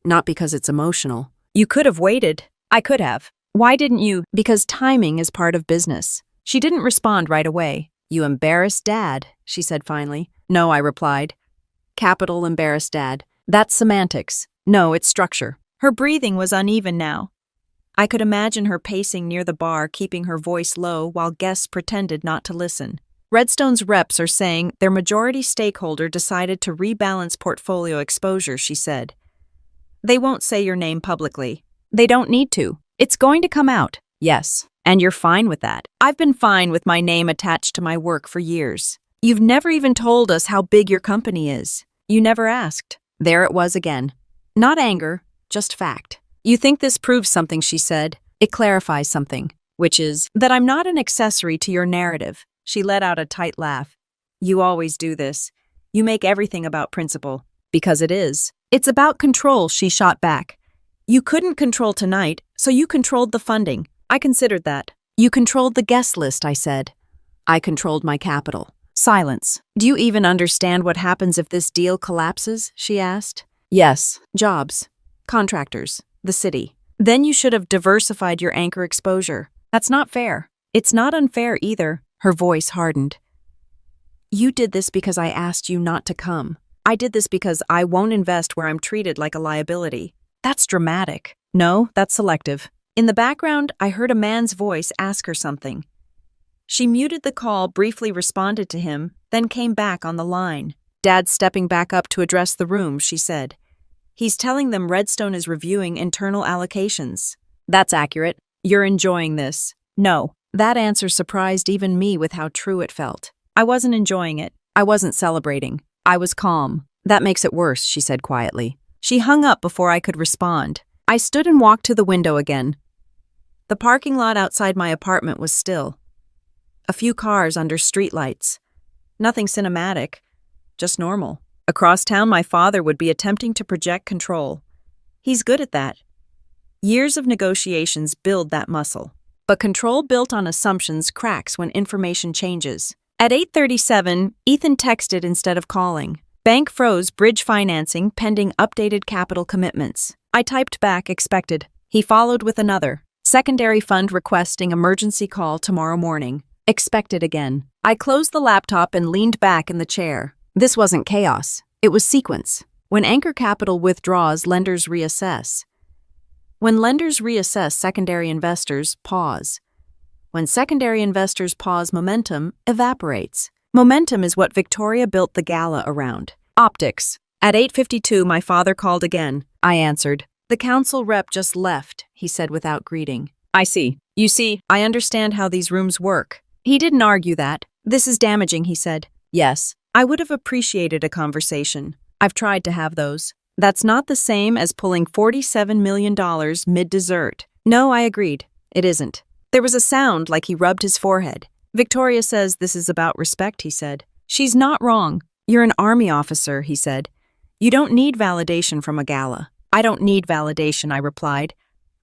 Not because it's emotional. You could have waited. I could have. Why didn't you? Because timing is part of business. She didn't respond right away. You embarrassed Dad, she said finally. No, I replied. Capital embarrassed Dad. That's semantics. No, it's structure. Her breathing was uneven now. I could imagine her pacing near the bar, keeping her voice low while guests pretended not to listen. Redstone's reps are saying their majority stakeholder decided to rebalance portfolio exposure, she said. They won't say your name publicly. They don't need to. It's going to come out. Yes. And you're fine with that. I've been fine with my name attached to my work for years. You've never even told us how big your company is. You never asked. There it was again. Not anger, just fact. You think this proves something, she said. It clarifies something, which is that I'm not an accessory to your narrative. She let out a tight laugh. You always do this. You make everything about principle. Because it is. It's about control, she shot back. You couldn't control tonight, so you controlled the funding. I considered that. You controlled the guest list, I said. I controlled my capital. Silence. Do you even understand what happens if this deal collapses? She asked. Yes. Jobs. Contractors. The city. Then you should have diversified your anchor exposure. That's not fair. It's not unfair either. Her voice hardened. You did this because I asked you not to come. I did this because I won't invest where I'm treated like a liability. That's dramatic. No, that's selective. In the background, I heard a man's voice ask her something. She muted the call, briefly responded to him, then came back on the line. Dad's stepping back up to address the room, she said. He's telling them Redstone is reviewing internal allocations. That's accurate. You're enjoying this. No. That answer surprised even me with how true it felt. I wasn't enjoying it. I wasn't celebrating. I was calm. That makes it worse, she said quietly. She hung up before I could respond. I stood and walked to the window again. The parking lot outside my apartment was still. A few cars under streetlights. Nothing cinematic, just normal. Across town, my father would be attempting to project control. He's good at that. Years of negotiations build that muscle. But control built on assumptions cracks when information changes. At 8:37, Ethan texted instead of calling. Bank froze bridge financing pending updated capital commitments. I typed back expected. He followed with another. Secondary fund requesting emergency call tomorrow morning. Expected again. I closed the laptop and leaned back in the chair. This wasn't chaos. It was sequence. When anchor capital withdraws, lenders reassess. When lenders reassess, secondary investors pause. When secondary investors pause, momentum evaporates. Momentum is what Victoria built the Gala around. Optics. At 8:52, my father called again. I answered. The council rep just left, he said without greeting. I see. You see, I understand how these rooms work. He didn't argue that. This is damaging, he said. Yes. I would have appreciated a conversation. I've tried to have those. That's not the same as pulling $47 million mid-dessert. No, I agreed. It isn't. There was a sound like he rubbed his forehead. Victoria says this is about respect, he said. She's not wrong. You're an army officer, he said. You don't need validation from a gala. I don't need validation, I replied.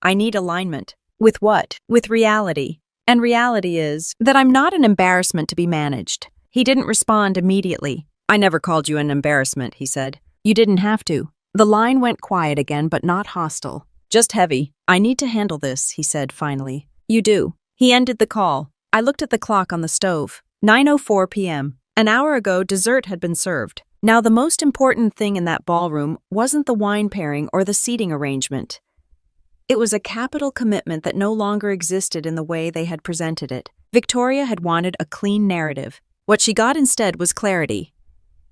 I need alignment. With what? With reality. And reality is that I'm not an embarrassment to be managed. He didn't respond immediately. I never called you an embarrassment, he said. You didn't have to. The line went quiet again, but not hostile. Just heavy. I need to handle this, he said finally. You do. He ended the call. I looked at the clock on the stove. 9:04 p.m. An hour ago, dessert had been served. Now, the most important thing in that ballroom wasn't the wine pairing or the seating arrangement. It was a capital commitment that no longer existed in the way they had presented it. Victoria had wanted a clean narrative. What she got instead was clarity.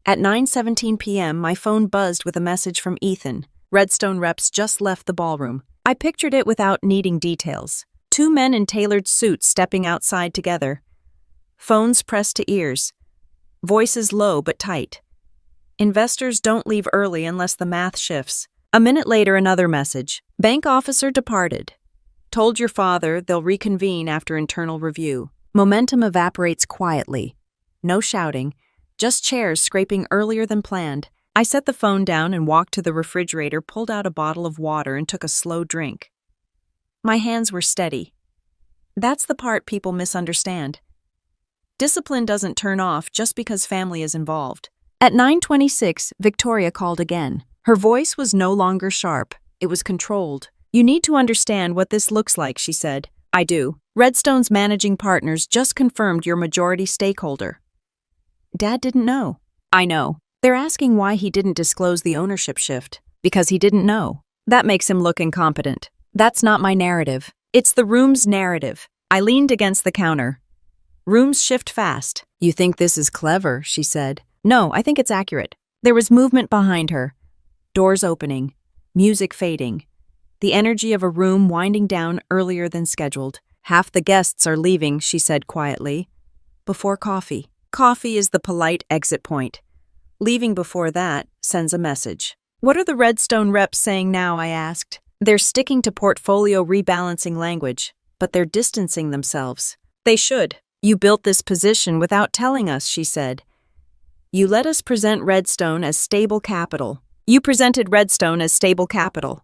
At 9:17 p.m., my phone buzzed with a message from Ethan. Redstone reps just left the ballroom. I pictured it without needing details. Two men in tailored suits stepping outside together. Phones pressed to ears. Voices low but tight. Investors don't leave early unless the math shifts. A minute later, another message. Bank officer departed. Told your father they'll reconvene after internal review. Momentum evaporates quietly. No shouting, just chairs scraping earlier than planned. I set the phone down and walked to the refrigerator, pulled out a bottle of water, and took a slow drink. My hands were steady. That's the part people misunderstand. Discipline doesn't turn off just because family is involved. At 9:26, Victoria called again. Her voice was no longer sharp. It was controlled. You need to understand what this looks like, she said. I do. Redstone's managing partners just confirmed you're majority stakeholder. Dad didn't know. I know. They're asking why he didn't disclose the ownership shift. Because he didn't know. That makes him look incompetent. That's not my narrative. It's the room's narrative. I leaned against the counter. Rooms shift fast. You think this is clever, she said. No, I think it's accurate. There was movement behind her. Doors opening. Music fading. The energy of a room winding down earlier than scheduled. Half the guests are leaving, she said quietly. Before coffee. Coffee is the polite exit point. Leaving before that sends a message. What are the Redstone reps saying now, I asked. They're sticking to portfolio rebalancing language, but they're distancing themselves. They should. You built this position without telling us, she said. You let us present Redstone as stable capital. You presented Redstone as stable capital.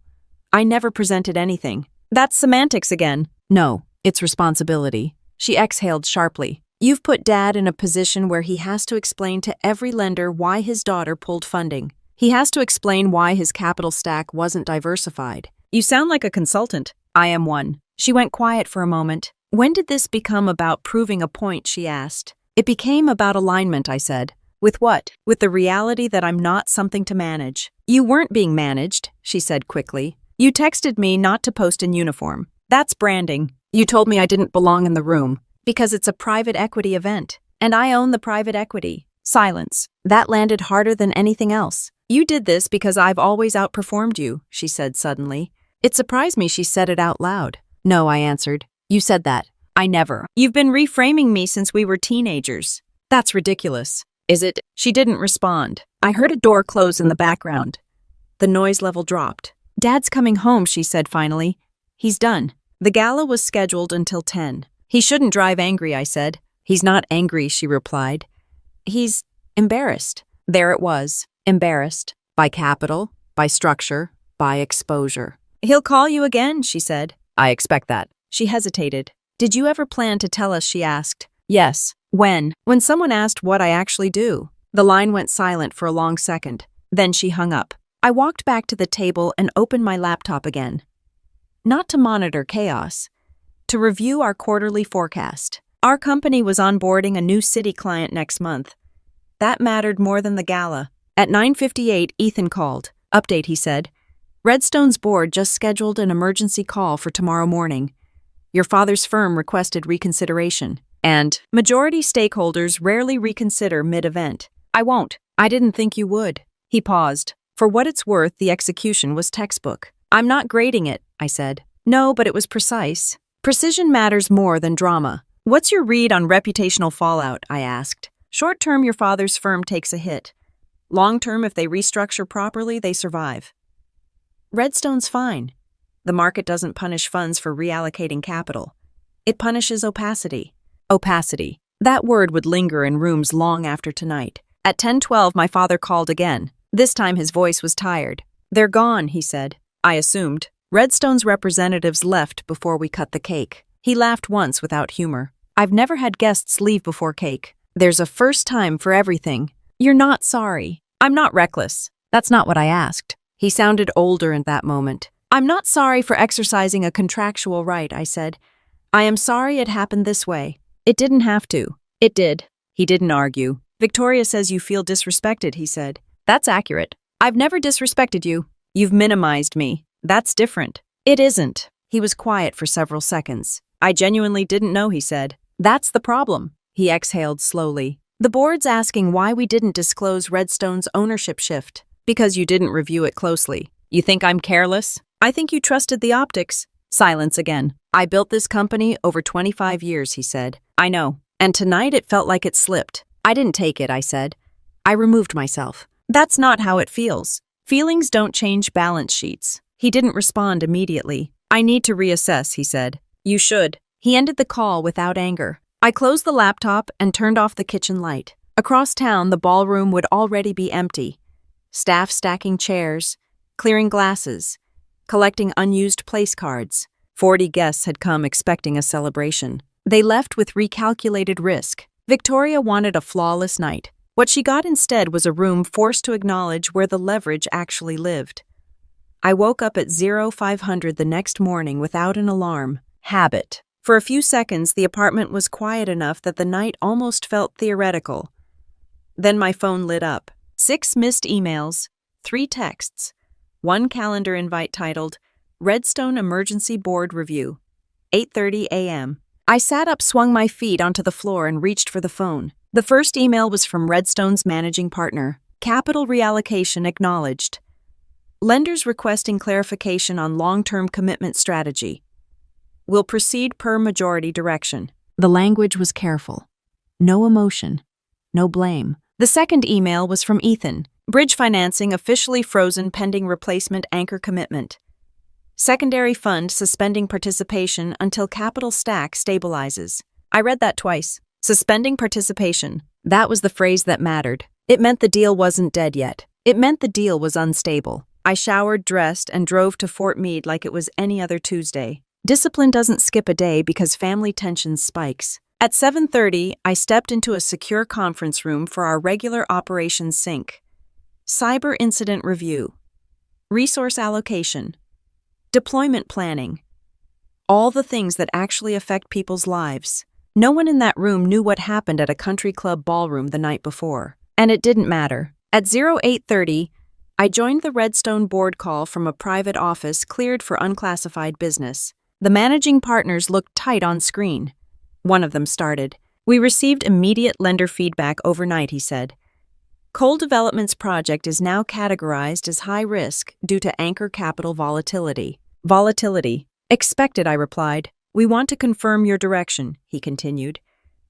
I never presented anything. That's semantics again. No, it's responsibility. She exhaled sharply. You've put Dad in a position where he has to explain to every lender why his daughter pulled funding. He has to explain why his capital stack wasn't diversified. You sound like a consultant. I am one. She went quiet for a moment. When did this become about proving a point, she asked. It became about alignment, I said. With what? With the reality that I'm not something to manage. You weren't being managed, she said quickly. You texted me not to post in uniform. That's branding. You told me I didn't belong in the room. Because it's a private equity event. And I own the private equity. Silence. That landed harder than anything else. You did this because I've always outperformed you, she said suddenly. It surprised me she said it out loud. No, I answered. You said that. I never. You've been reframing me since we were teenagers. That's ridiculous. Is it? She didn't respond. I heard a door close in the background. The noise level dropped. Dad's coming home, she said finally. He's done. The gala was scheduled until 10. He shouldn't drive angry, I said. He's not angry, she replied. He's embarrassed. There it was, embarrassed. By capital, by structure, by exposure. He'll call you again, she said. I expect that. She hesitated. Did you ever plan to tell us, she asked. Yes. When? When someone asked what I actually do. The line went silent for a long second. Then she hung up. I walked back to the table and opened my laptop again. Not to monitor chaos, to review our quarterly forecast. Our company was onboarding a new city client next month. That mattered more than the gala. At 9:58, Ethan called. Update, he said. Redstone's board just scheduled an emergency call for tomorrow morning. Your father's firm requested reconsideration. And majority stakeholders rarely reconsider mid-event. I won't. I didn't think you would. He paused. For what it's worth, the execution was textbook. I'm not grading it, I said. No, but it was precise. Precision matters more than drama. What's your read on reputational fallout? I asked. Short-term, your father's firm takes a hit. Long-term, if they restructure properly, they survive. Redstone's fine. The market doesn't punish funds for reallocating capital. It punishes opacity. Opacity. That word would linger in rooms long after tonight. At 10:12, my father called again. This time his voice was tired. They're gone, he said. I assumed. Redstone's representatives left before we cut the cake. He laughed once without humor. I've never had guests leave before cake. There's a first time for everything. You're not sorry. I'm not reckless. That's not what I asked. He sounded older in that moment. I'm not sorry for exercising a contractual right, I said. I am sorry it happened this way. It didn't have to. It did. He didn't argue. Victoria says you feel disrespected, he said. That's accurate. I've never disrespected you. You've minimized me. That's different. It isn't. He was quiet for several seconds. I genuinely didn't know, he said. That's the problem. He exhaled slowly. The board's asking why we didn't disclose Redstone's ownership shift. Because you didn't review it closely. You think I'm careless? I think you trusted the optics. Silence again. I built this company over 25 years, he said. I know. And tonight it felt like it slipped. I didn't take it, I said. I removed myself. That's not how it feels. Feelings don't change balance sheets. He didn't respond immediately. I need to reassess, he said. You should. He ended the call without anger. I closed the laptop and turned off the kitchen light. Across town, the ballroom would already be empty. Staff stacking chairs, clearing glasses, collecting unused place cards. 40 guests had come expecting a celebration. They left with recalculated risk. Victoria wanted a flawless night. What she got instead was a room forced to acknowledge where the leverage actually lived. I woke up at 0500 the next morning without an alarm. Habit. For a few seconds, the apartment was quiet enough that the night almost felt theoretical. Then my phone lit up. 6 missed emails, 3 texts, 1 calendar invite titled, Redstone Emergency Board Review, 8:30 a.m. I sat up, swung my feet onto the floor, and reached for the phone. The first email was from Redstone's managing partner. Capital reallocation acknowledged. Lenders requesting clarification on long-term commitment strategy. Will proceed per majority direction. The language was careful. No emotion. No blame. The second email was from Ethan. Bridge financing officially frozen pending replacement anchor commitment. Secondary fund suspending participation until capital stack stabilizes. I read that twice. Suspending participation. That was the phrase that mattered. It meant the deal wasn't dead yet. It meant the deal was unstable. I showered, dressed, and drove to Fort Meade like it was any other Tuesday. Discipline doesn't skip a day because family tension spikes. At 7:30, I stepped into a secure conference room for our regular operations sync. Cyber incident review. Resource allocation. Deployment planning. All the things that actually affect people's lives. No one in that room knew what happened at a country club ballroom the night before. And it didn't matter. At 0830, I joined the Redstone board call from a private office cleared for unclassified business. The managing partners looked tight on screen. One of them started. We received immediate lender feedback overnight, he said. Cole Development's project is now categorized as high risk due to anchor capital volatility. Volatility. Expected, I replied. We want to confirm your direction, he continued.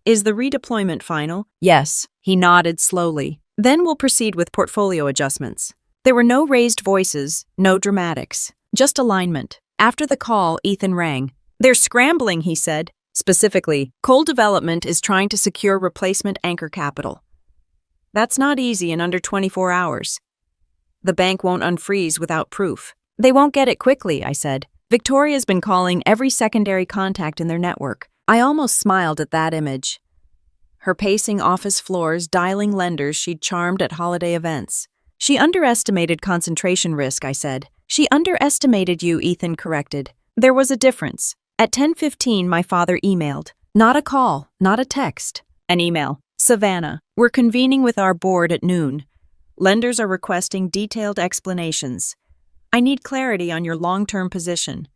Is the redeployment final? Yes. He nodded slowly. Then we'll proceed with portfolio adjustments. There were no raised voices, no dramatics, just alignment. After the call, Ethan rang. They're scrambling, he said. Specifically, Cole Development is trying to secure replacement anchor capital. That's not easy in under 24 hours. The bank won't unfreeze without proof. They won't get it quickly, I said. Victoria's been calling every secondary contact in their network. I almost smiled at that image. Her pacing office floors, dialing lenders she'd charmed at holiday events. She underestimated concentration risk, I said. She underestimated you, Ethan corrected. There was a difference. At 10:15, my father emailed. Not a call, not a text. An email. Savannah, we're convening with our board at noon. Lenders are requesting detailed explanations. I need clarity on your long-term position.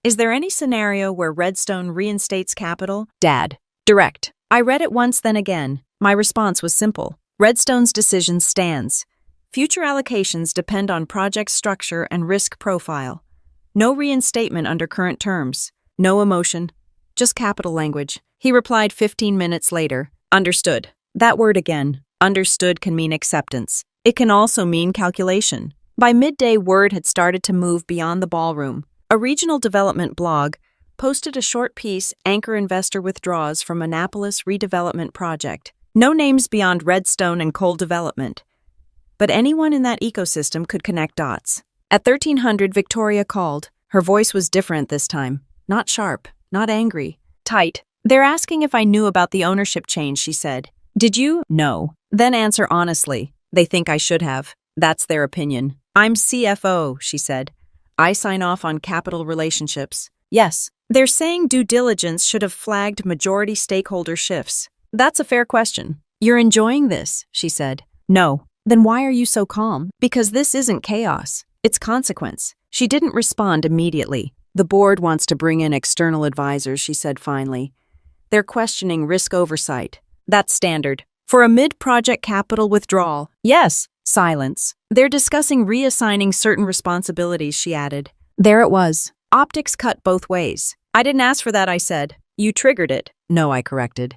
Is there any scenario where Redstone reinstates capital? Dad. Direct. I read it once, then again. My response was simple. Redstone's decision stands. Future allocations depend on project structure and risk profile. No reinstatement under current terms. No emotion. Just capital language. He replied 15 minutes later. Understood. That word again. Understood can mean acceptance. It can also mean calculation. By midday, word had started to move beyond the ballroom. A regional development blog posted a short piece, Anchor Investor Withdraws from Annapolis Redevelopment Project. No names beyond Redstone and Coal Development. But anyone in that ecosystem could connect dots. At 1300, Victoria called. Her voice was different this time. Not sharp, not angry. Tight. They're asking if I knew about the ownership change, she said. Did you? No. Then answer honestly. They think I should have. That's their opinion. I'm CFO, she said. I sign off on capital relationships. Yes. They're saying due diligence should have flagged majority stakeholder shifts. That's a fair question. You're enjoying this, she said. No. Then why are you so calm? Because this isn't chaos. It's consequence. She didn't respond immediately. The board wants to bring in external advisors, she said finally. They're questioning risk oversight. That's standard. For a mid-project capital withdrawal. Yes. Silence. They're discussing reassigning certain responsibilities, she added. There it was. Optics cut both ways. I didn't ask for that, I said. You triggered it. No, I corrected.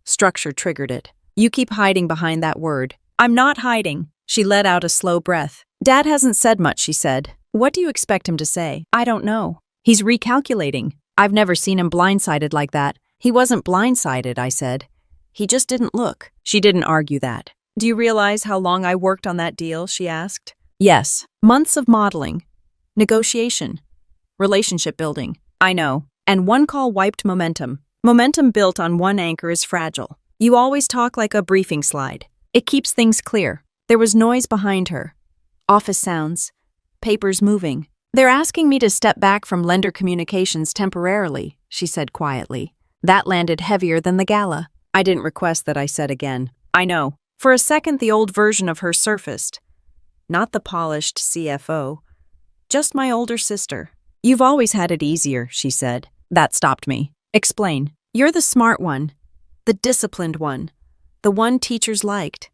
Structure triggered it. You keep hiding behind that word. I'm not hiding. She let out a slow breath. Dad hasn't said much, she said. What do you expect him to say? I don't know. He's recalculating. I've never seen him blindsided like that. He wasn't blindsided, I said. He just didn't look. She didn't argue that. Do you realize how long I worked on that deal? She asked. Yes. Months of modeling, negotiation, relationship building. I know. And one call wiped momentum. Momentum built on one anchor is fragile. You always talk like a briefing slide. It keeps things clear. There was noise behind her. Office sounds. Papers moving. They're asking me to step back from lender communications temporarily, she said quietly. That landed heavier than the Gala. I didn't request that, I said again. I know. For a second, the old version of her surfaced. Not the polished CFO. Just my older sister. You've always had it easier, she said. That stopped me. Explain. You're the smart one. The disciplined one. The one teachers liked.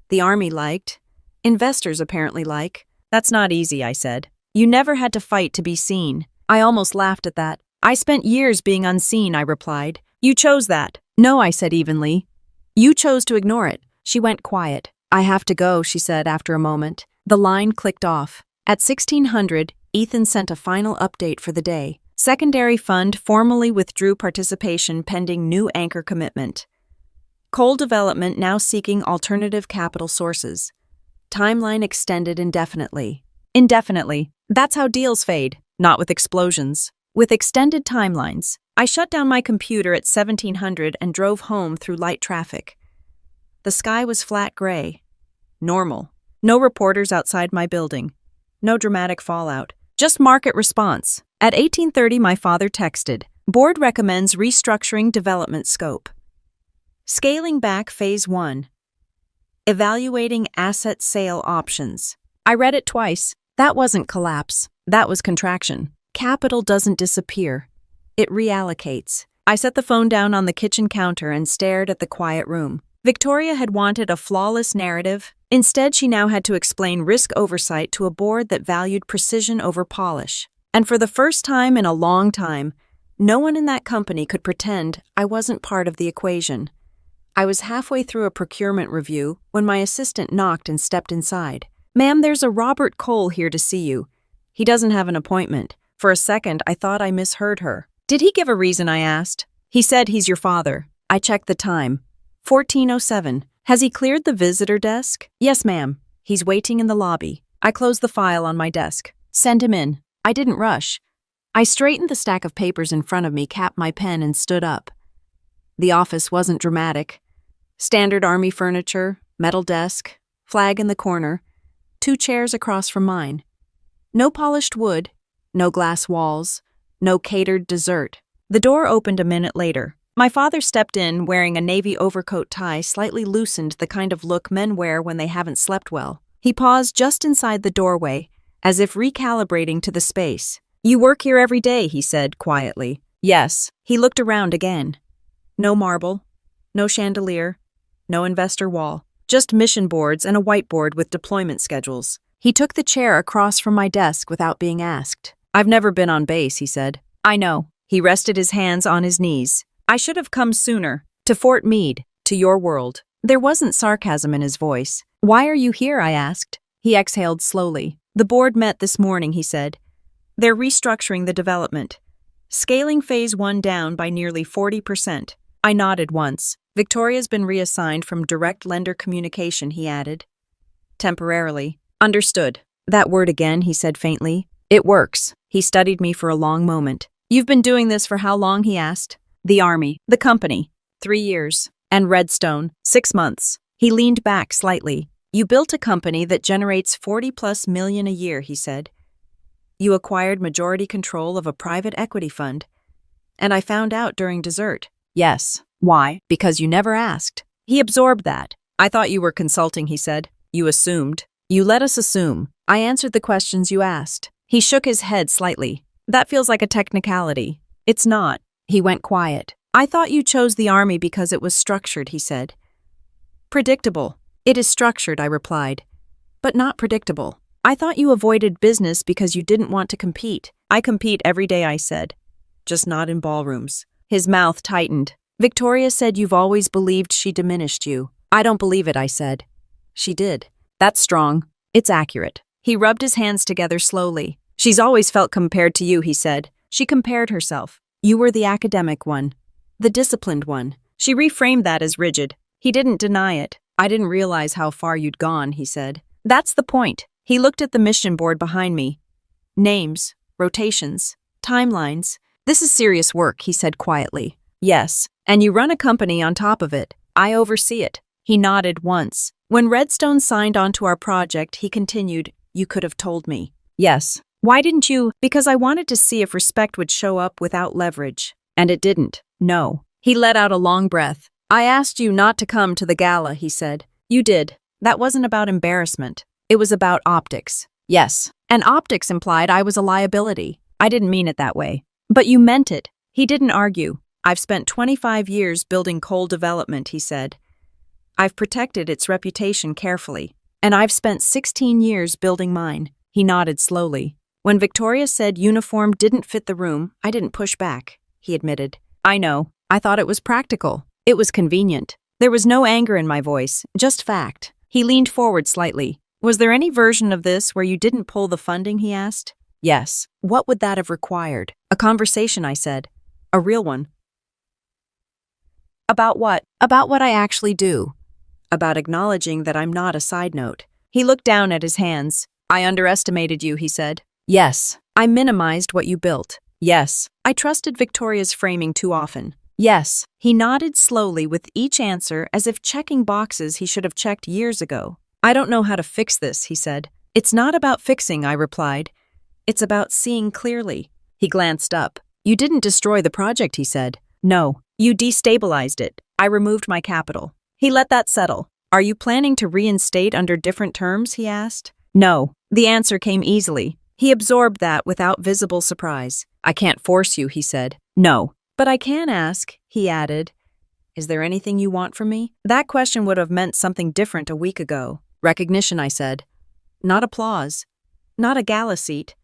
The army liked. Investors apparently like. That's not easy, I said. You never had to fight to be seen. I almost laughed at that. I spent years being unseen, I replied. You chose that. No, I said evenly. You chose to ignore it. She went quiet. I have to go, she said after a moment. The line clicked off. At 1600, Ethan sent a final update for the day. Secondary fund formally withdrew participation pending new anchor commitment. Coal development now seeking alternative capital sources. Timeline extended indefinitely. Indefinitely. That's how deals fade. Not with explosions. With extended timelines. I shut down my computer at 1700 and drove home through light traffic. The sky was flat gray. Normal. No reporters outside my building. No dramatic fallout. Just market response. At 1830, my father texted, Board recommends restructuring development scope. Scaling back Phase 1. Evaluating asset sale options. I read it twice. That wasn't collapse. That was contraction. Capital doesn't disappear. It reallocates. I set the phone down on the kitchen counter and stared at the quiet room. Victoria had wanted a flawless narrative. Instead, she now had to explain risk oversight to a board that valued precision over polish. And for the first time in a long time, no one in that company could pretend I wasn't part of the equation. I was halfway through a procurement review when my assistant knocked and stepped inside. Ma'am, there's a Robert Cole here to see you. He doesn't have an appointment. For a second, I thought I misheard her. Did he give a reason, I asked. He said he's your father. I checked the time. 14:07. Has he cleared the visitor desk? Yes, ma'am. He's waiting in the lobby. I closed the file on my desk. Send him in. I didn't rush. I straightened the stack of papers in front of me, capped my pen, and stood up. The office wasn't dramatic. Standard army furniture, metal desk, flag in the corner, 2 chairs across from mine. No polished wood, no glass walls, no catered dessert. The door opened a minute later. My father stepped in wearing a navy overcoat tie slightly loosened, the kind of look men wear when they haven't slept well. He paused just inside the doorway, as if recalibrating to the space. You work here every day, he said quietly. Yes. He looked around again. No marble, no chandelier, no investor wall, just mission boards and a whiteboard with deployment schedules. He took the chair across from my desk without being asked. I've never been on base, he said. I know. He rested his hands on his knees. I should have come sooner. To Fort Meade, to your world. There wasn't sarcasm in his voice. Why are you here, I asked. He exhaled slowly. The board met this morning, he said. They're restructuring the development. Scaling phase 1 down by nearly 40%. I nodded once. Victoria's been reassigned from direct lender communication, he added. Temporarily. Understood. That word again, he said faintly. It works. He studied me for a long moment. You've been doing this for how long, he asked. The Army. The company. 3 years. And Redstone. 6 months. He leaned back slightly. You built a company that generates 40+ million a year, he said. You acquired majority control of a private equity fund. And I found out during dessert. Yes. Why? Because you never asked. He absorbed that. I thought you were consulting, he said. You assumed. You let us assume. I answered the questions you asked. He shook his head slightly. That feels like a technicality. It's not. He went quiet. I thought you chose the Army because it was structured, he said. Predictable. It is structured, I replied. But not predictable. I thought you avoided business because you didn't want to compete. I compete every day, I said. Just not in ballrooms. His mouth tightened. Victoria said you've always believed she diminished you. I don't believe it, I said. She did. That's strong. It's accurate. He rubbed his hands together slowly. She's always felt compared to you, he said. She compared herself. You were the academic one. The disciplined one. She reframed that as rigid. He didn't deny it. I didn't realize how far you'd gone, he said. That's the point. He looked at the mission board behind me. Names, rotations, timelines. This is serious work, he said quietly. Yes, and you run a company on top of it. I oversee it. He nodded once. When Redstone signed onto our project, he continued, you could have told me. Yes. Why didn't you? Because I wanted to see if respect would show up without leverage. And it didn't. No. He let out a long breath. I asked you not to come to the gala, he said. You did. That wasn't about embarrassment. It was about optics. Yes. And optics implied I was a liability. I didn't mean it that way. But you meant it. He didn't argue. I've spent 25 years building coal development, he said. I've protected its reputation carefully. And I've spent 16 years building mine. He nodded slowly. When Victoria said uniform didn't fit the room, I didn't push back, he admitted. I know. I thought it was practical. It was convenient. There was no anger in my voice, just fact. He leaned forward slightly. Was there any version of this where you didn't pull the funding, he asked. Yes. What would that have required? A conversation, I said. A real one. About what? About what I actually do. About acknowledging that I'm not a side note. He looked down at his hands. I underestimated you, he said. Yes. I minimized what you built. Yes. I trusted Victoria's framing too often. Yes. He nodded slowly with each answer as if checking boxes he should have checked years ago. I don't know how to fix this, he said. It's not about fixing, I replied. It's about seeing clearly. He glanced up. You didn't destroy the project, he said. No. You destabilized it. I removed my capital. He let that settle. Are you planning to reinstate under different terms, he asked. No. The answer came easily. He absorbed that without visible surprise. I can't force you, he said. No. But I can ask, he added. Is there anything you want from me? That question would have meant something different a week ago. Recognition, I said. Not applause. Not a gala seat.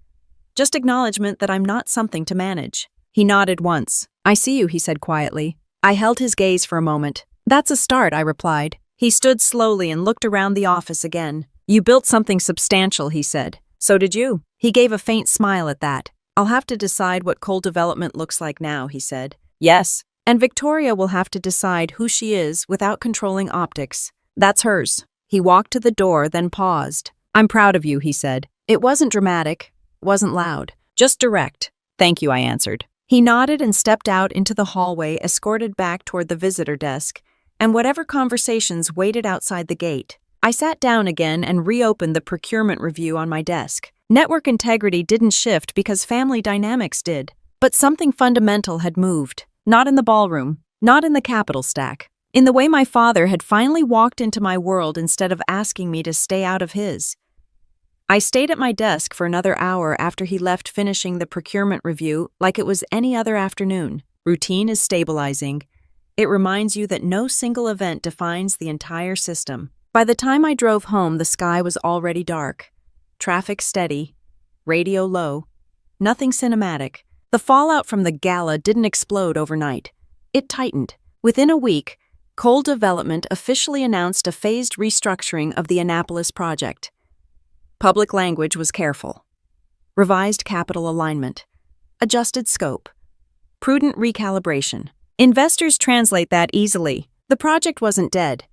Just acknowledgement that I'm not something to manage. He nodded once. I see you, he said quietly. I held his gaze for a moment. That's a start, I replied. He stood slowly and looked around the office again. You built something substantial, he said. So did you. He gave a faint smile at that. I'll have to decide what coal development looks like now, he said. Yes. And Victoria will have to decide who she is without controlling optics. That's hers. He walked to the door, then paused. I'm proud of you, he said. It wasn't dramatic, wasn't loud, just direct. Thank you, I answered. He nodded and stepped out into the hallway, escorted back toward the visitor desk, and whatever conversations waited outside the gate. I sat down again and reopened the procurement review on my desk. Network integrity didn't shift because family dynamics did. But something fundamental had moved. Not in the ballroom, not in the capital stack. In the way my father had finally walked into my world instead of asking me to stay out of his. I stayed at my desk for another hour after he left, finishing the procurement review like it was any other afternoon. Routine is stabilizing. It reminds you that no single event defines the entire system. By the time I drove home, the sky was already dark. Traffic steady. Radio low. Nothing cinematic. The fallout from the Gala didn't explode overnight. It tightened. Within a week, Coal Development officially announced a phased restructuring of the Annapolis project. Public language was careful. Revised capital alignment. Adjusted scope. Prudent recalibration. Investors translate that easily. The project wasn't dead.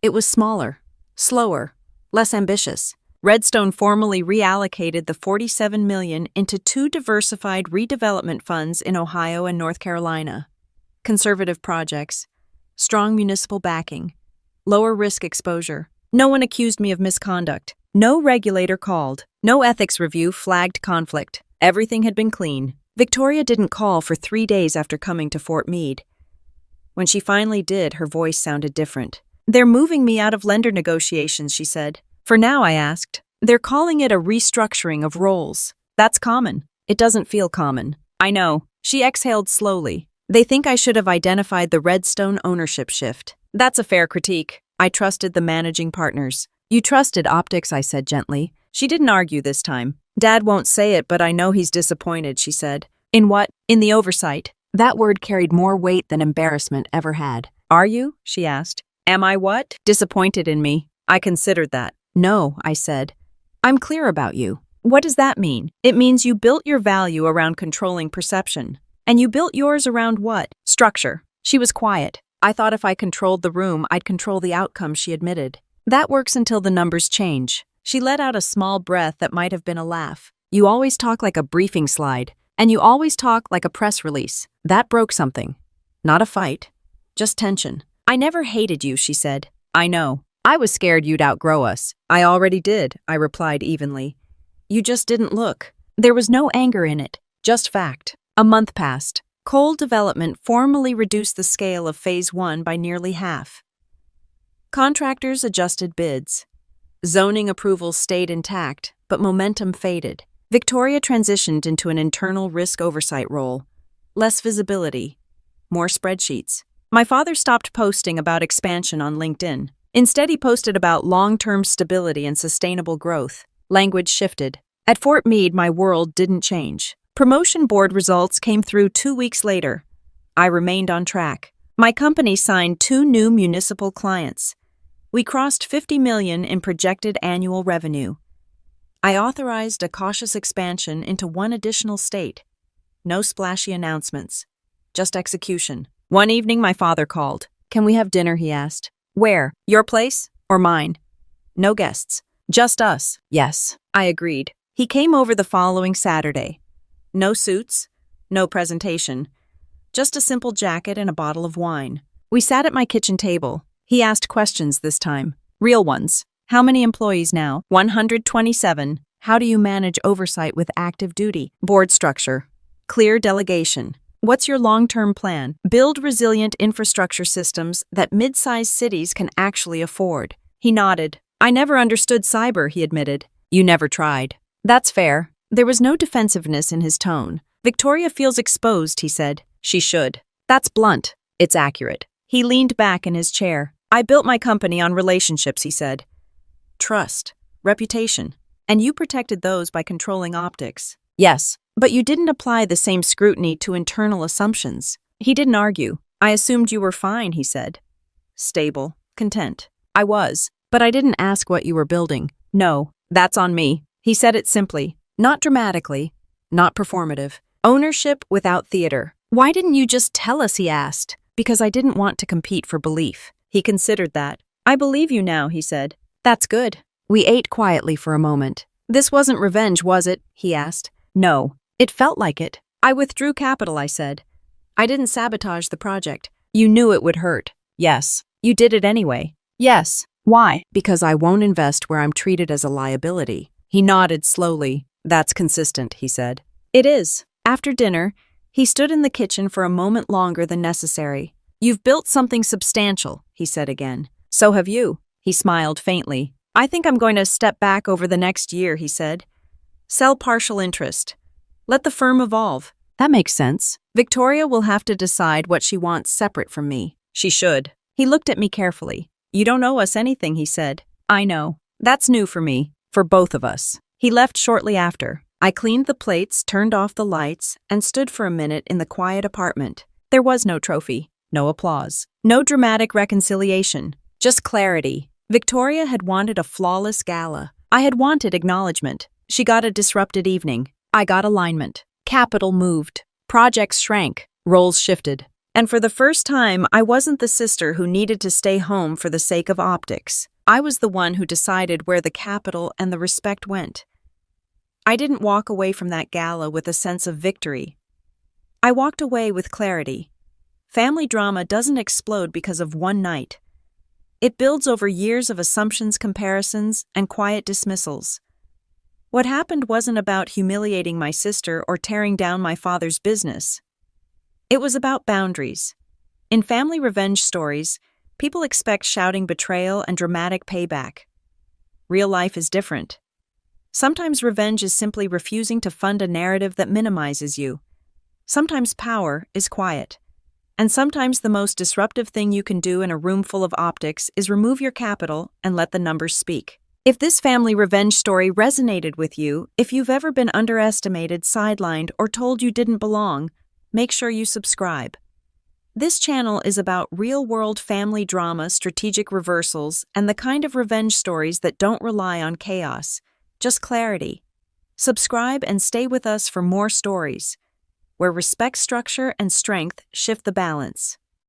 It was smaller, slower, less ambitious. Redstone formally reallocated the $47 million into two diversified redevelopment funds in Ohio and North Carolina. Conservative projects, strong municipal backing, lower risk exposure. No one accused me of misconduct. No regulator called. No ethics review flagged conflict. Everything had been clean. Victoria didn't call for 3 days after coming to Fort Meade. When she finally did, her voice sounded different. They're moving me out of lender negotiations, she said. For now, I asked. They're calling it a restructuring of roles. That's common. It doesn't feel common. I know. She exhaled slowly. They think I should have identified the Redstone ownership shift. That's a fair critique. I trusted the managing partners. You trusted optics, I said gently. She didn't argue this time. Dad won't say it, but I know he's disappointed, she said. In what? In the oversight. That word carried more weight than embarrassment ever had. Are you? She asked. Am I what? Disappointed in me. I considered that. No, I said. I'm clear about you. What does that mean? It means you built your value around controlling perception. And you built yours around what? Structure. She was quiet. I thought if I controlled the room, I'd control the outcome, she admitted. That works until the numbers change. She let out a small breath that might have been a laugh. You always talk like a briefing slide. And you always talk like a press release. That broke something. Not a fight. Just tension. I never hated you, she said. I know. I was scared you'd outgrow us. I already did, I replied evenly. You just didn't look. There was no anger in it. Just fact. A month passed. Coal Development formally reduced the scale of Phase 1 by nearly half. Contractors adjusted bids. Zoning approvals stayed intact, but momentum faded. Victoria transitioned into an internal risk oversight role. Less visibility. More spreadsheets. My father stopped posting about expansion on LinkedIn. Instead, he posted about long-term stability and sustainable growth. Language shifted. At Fort Meade, my world didn't change. Promotion board results came through 2 weeks later. I remained on track. My company signed 2 new municipal clients. We crossed $50 million in projected annual revenue. I authorized a cautious expansion into 1 additional state. No splashy announcements. Just execution. One evening, my father called. Can we have dinner, he asked. Where? Your place or mine? No guests. Just us. Yes, I agreed. He came over the following Saturday. No suits, no presentation. Just a simple jacket and a bottle of wine. We sat at my kitchen table. He asked questions this time. Real ones. How many employees now? 127. How do you manage oversight with active duty? Board structure. Clear delegation. What's your long-term plan? Build resilient infrastructure systems that mid-sized cities can actually afford. He nodded. I never understood cyber, he admitted. You never tried. That's fair. There was no defensiveness in his tone. Victoria feels exposed, he said. She should. That's blunt. It's accurate. He leaned back in his chair. I built my company on relationships, he said. Trust. Reputation. And you protected those by controlling optics. Yes. But you didn't apply the same scrutiny to internal assumptions. He didn't argue. I assumed you were fine, he said. Stable, content. I was, but I didn't ask what you were building. No, that's on me. He said it simply, not dramatically, not performative. Ownership without theater. Why didn't you just tell us, he asked. Because I didn't want to compete for belief. He considered that. I believe you now, he said. That's good. We ate quietly for a moment. This wasn't revenge, was it? He asked. No. It felt like it. I withdrew capital, I said. I didn't sabotage the project. You knew it would hurt. Yes. You did it anyway. Yes. Why? Because I won't invest where I'm treated as a liability. He nodded slowly. That's consistent, he said. It is. After dinner, he stood in the kitchen for a moment longer than necessary. You've built something substantial, he said again. So have you. He smiled faintly. I think I'm going to step back over the next year, he said. Sell partial interest. Let the firm evolve. That makes sense. Victoria will have to decide what she wants separate from me. She should. He looked at me carefully. You don't owe us anything, he said. I know. That's new for me. For both of us. He left shortly after. I cleaned the plates, turned off the lights, and stood for a minute in the quiet apartment. There was no trophy, no applause, no dramatic reconciliation, just clarity. Victoria had wanted a flawless gala. I had wanted acknowledgement. She got a disrupted evening. I got alignment. Capital moved. Projects shrank. Roles shifted. And for the first time, I wasn't the sister who needed to stay home for the sake of optics. I was the one who decided where the capital and the respect went. I didn't walk away from that gala with a sense of victory. I walked away with clarity. Family drama doesn't explode because of one night. It builds over years of assumptions, comparisons, and quiet dismissals. What happened wasn't about humiliating my sister or tearing down my father's business. It was about boundaries. In family revenge stories, people expect shouting betrayal and dramatic payback. Real life is different. Sometimes revenge is simply refusing to fund a narrative that minimizes you. Sometimes power is quiet. And sometimes the most disruptive thing you can do in a room full of optics is remove your capital and let the numbers speak. If this family revenge story resonated with you, if you've ever been underestimated, sidelined, or told you didn't belong, make sure you subscribe. This channel is about real-world family drama, strategic reversals, and the kind of revenge stories that don't rely on chaos, just clarity. Subscribe and stay with us for more stories, where respect, structure, and strength shift the balance.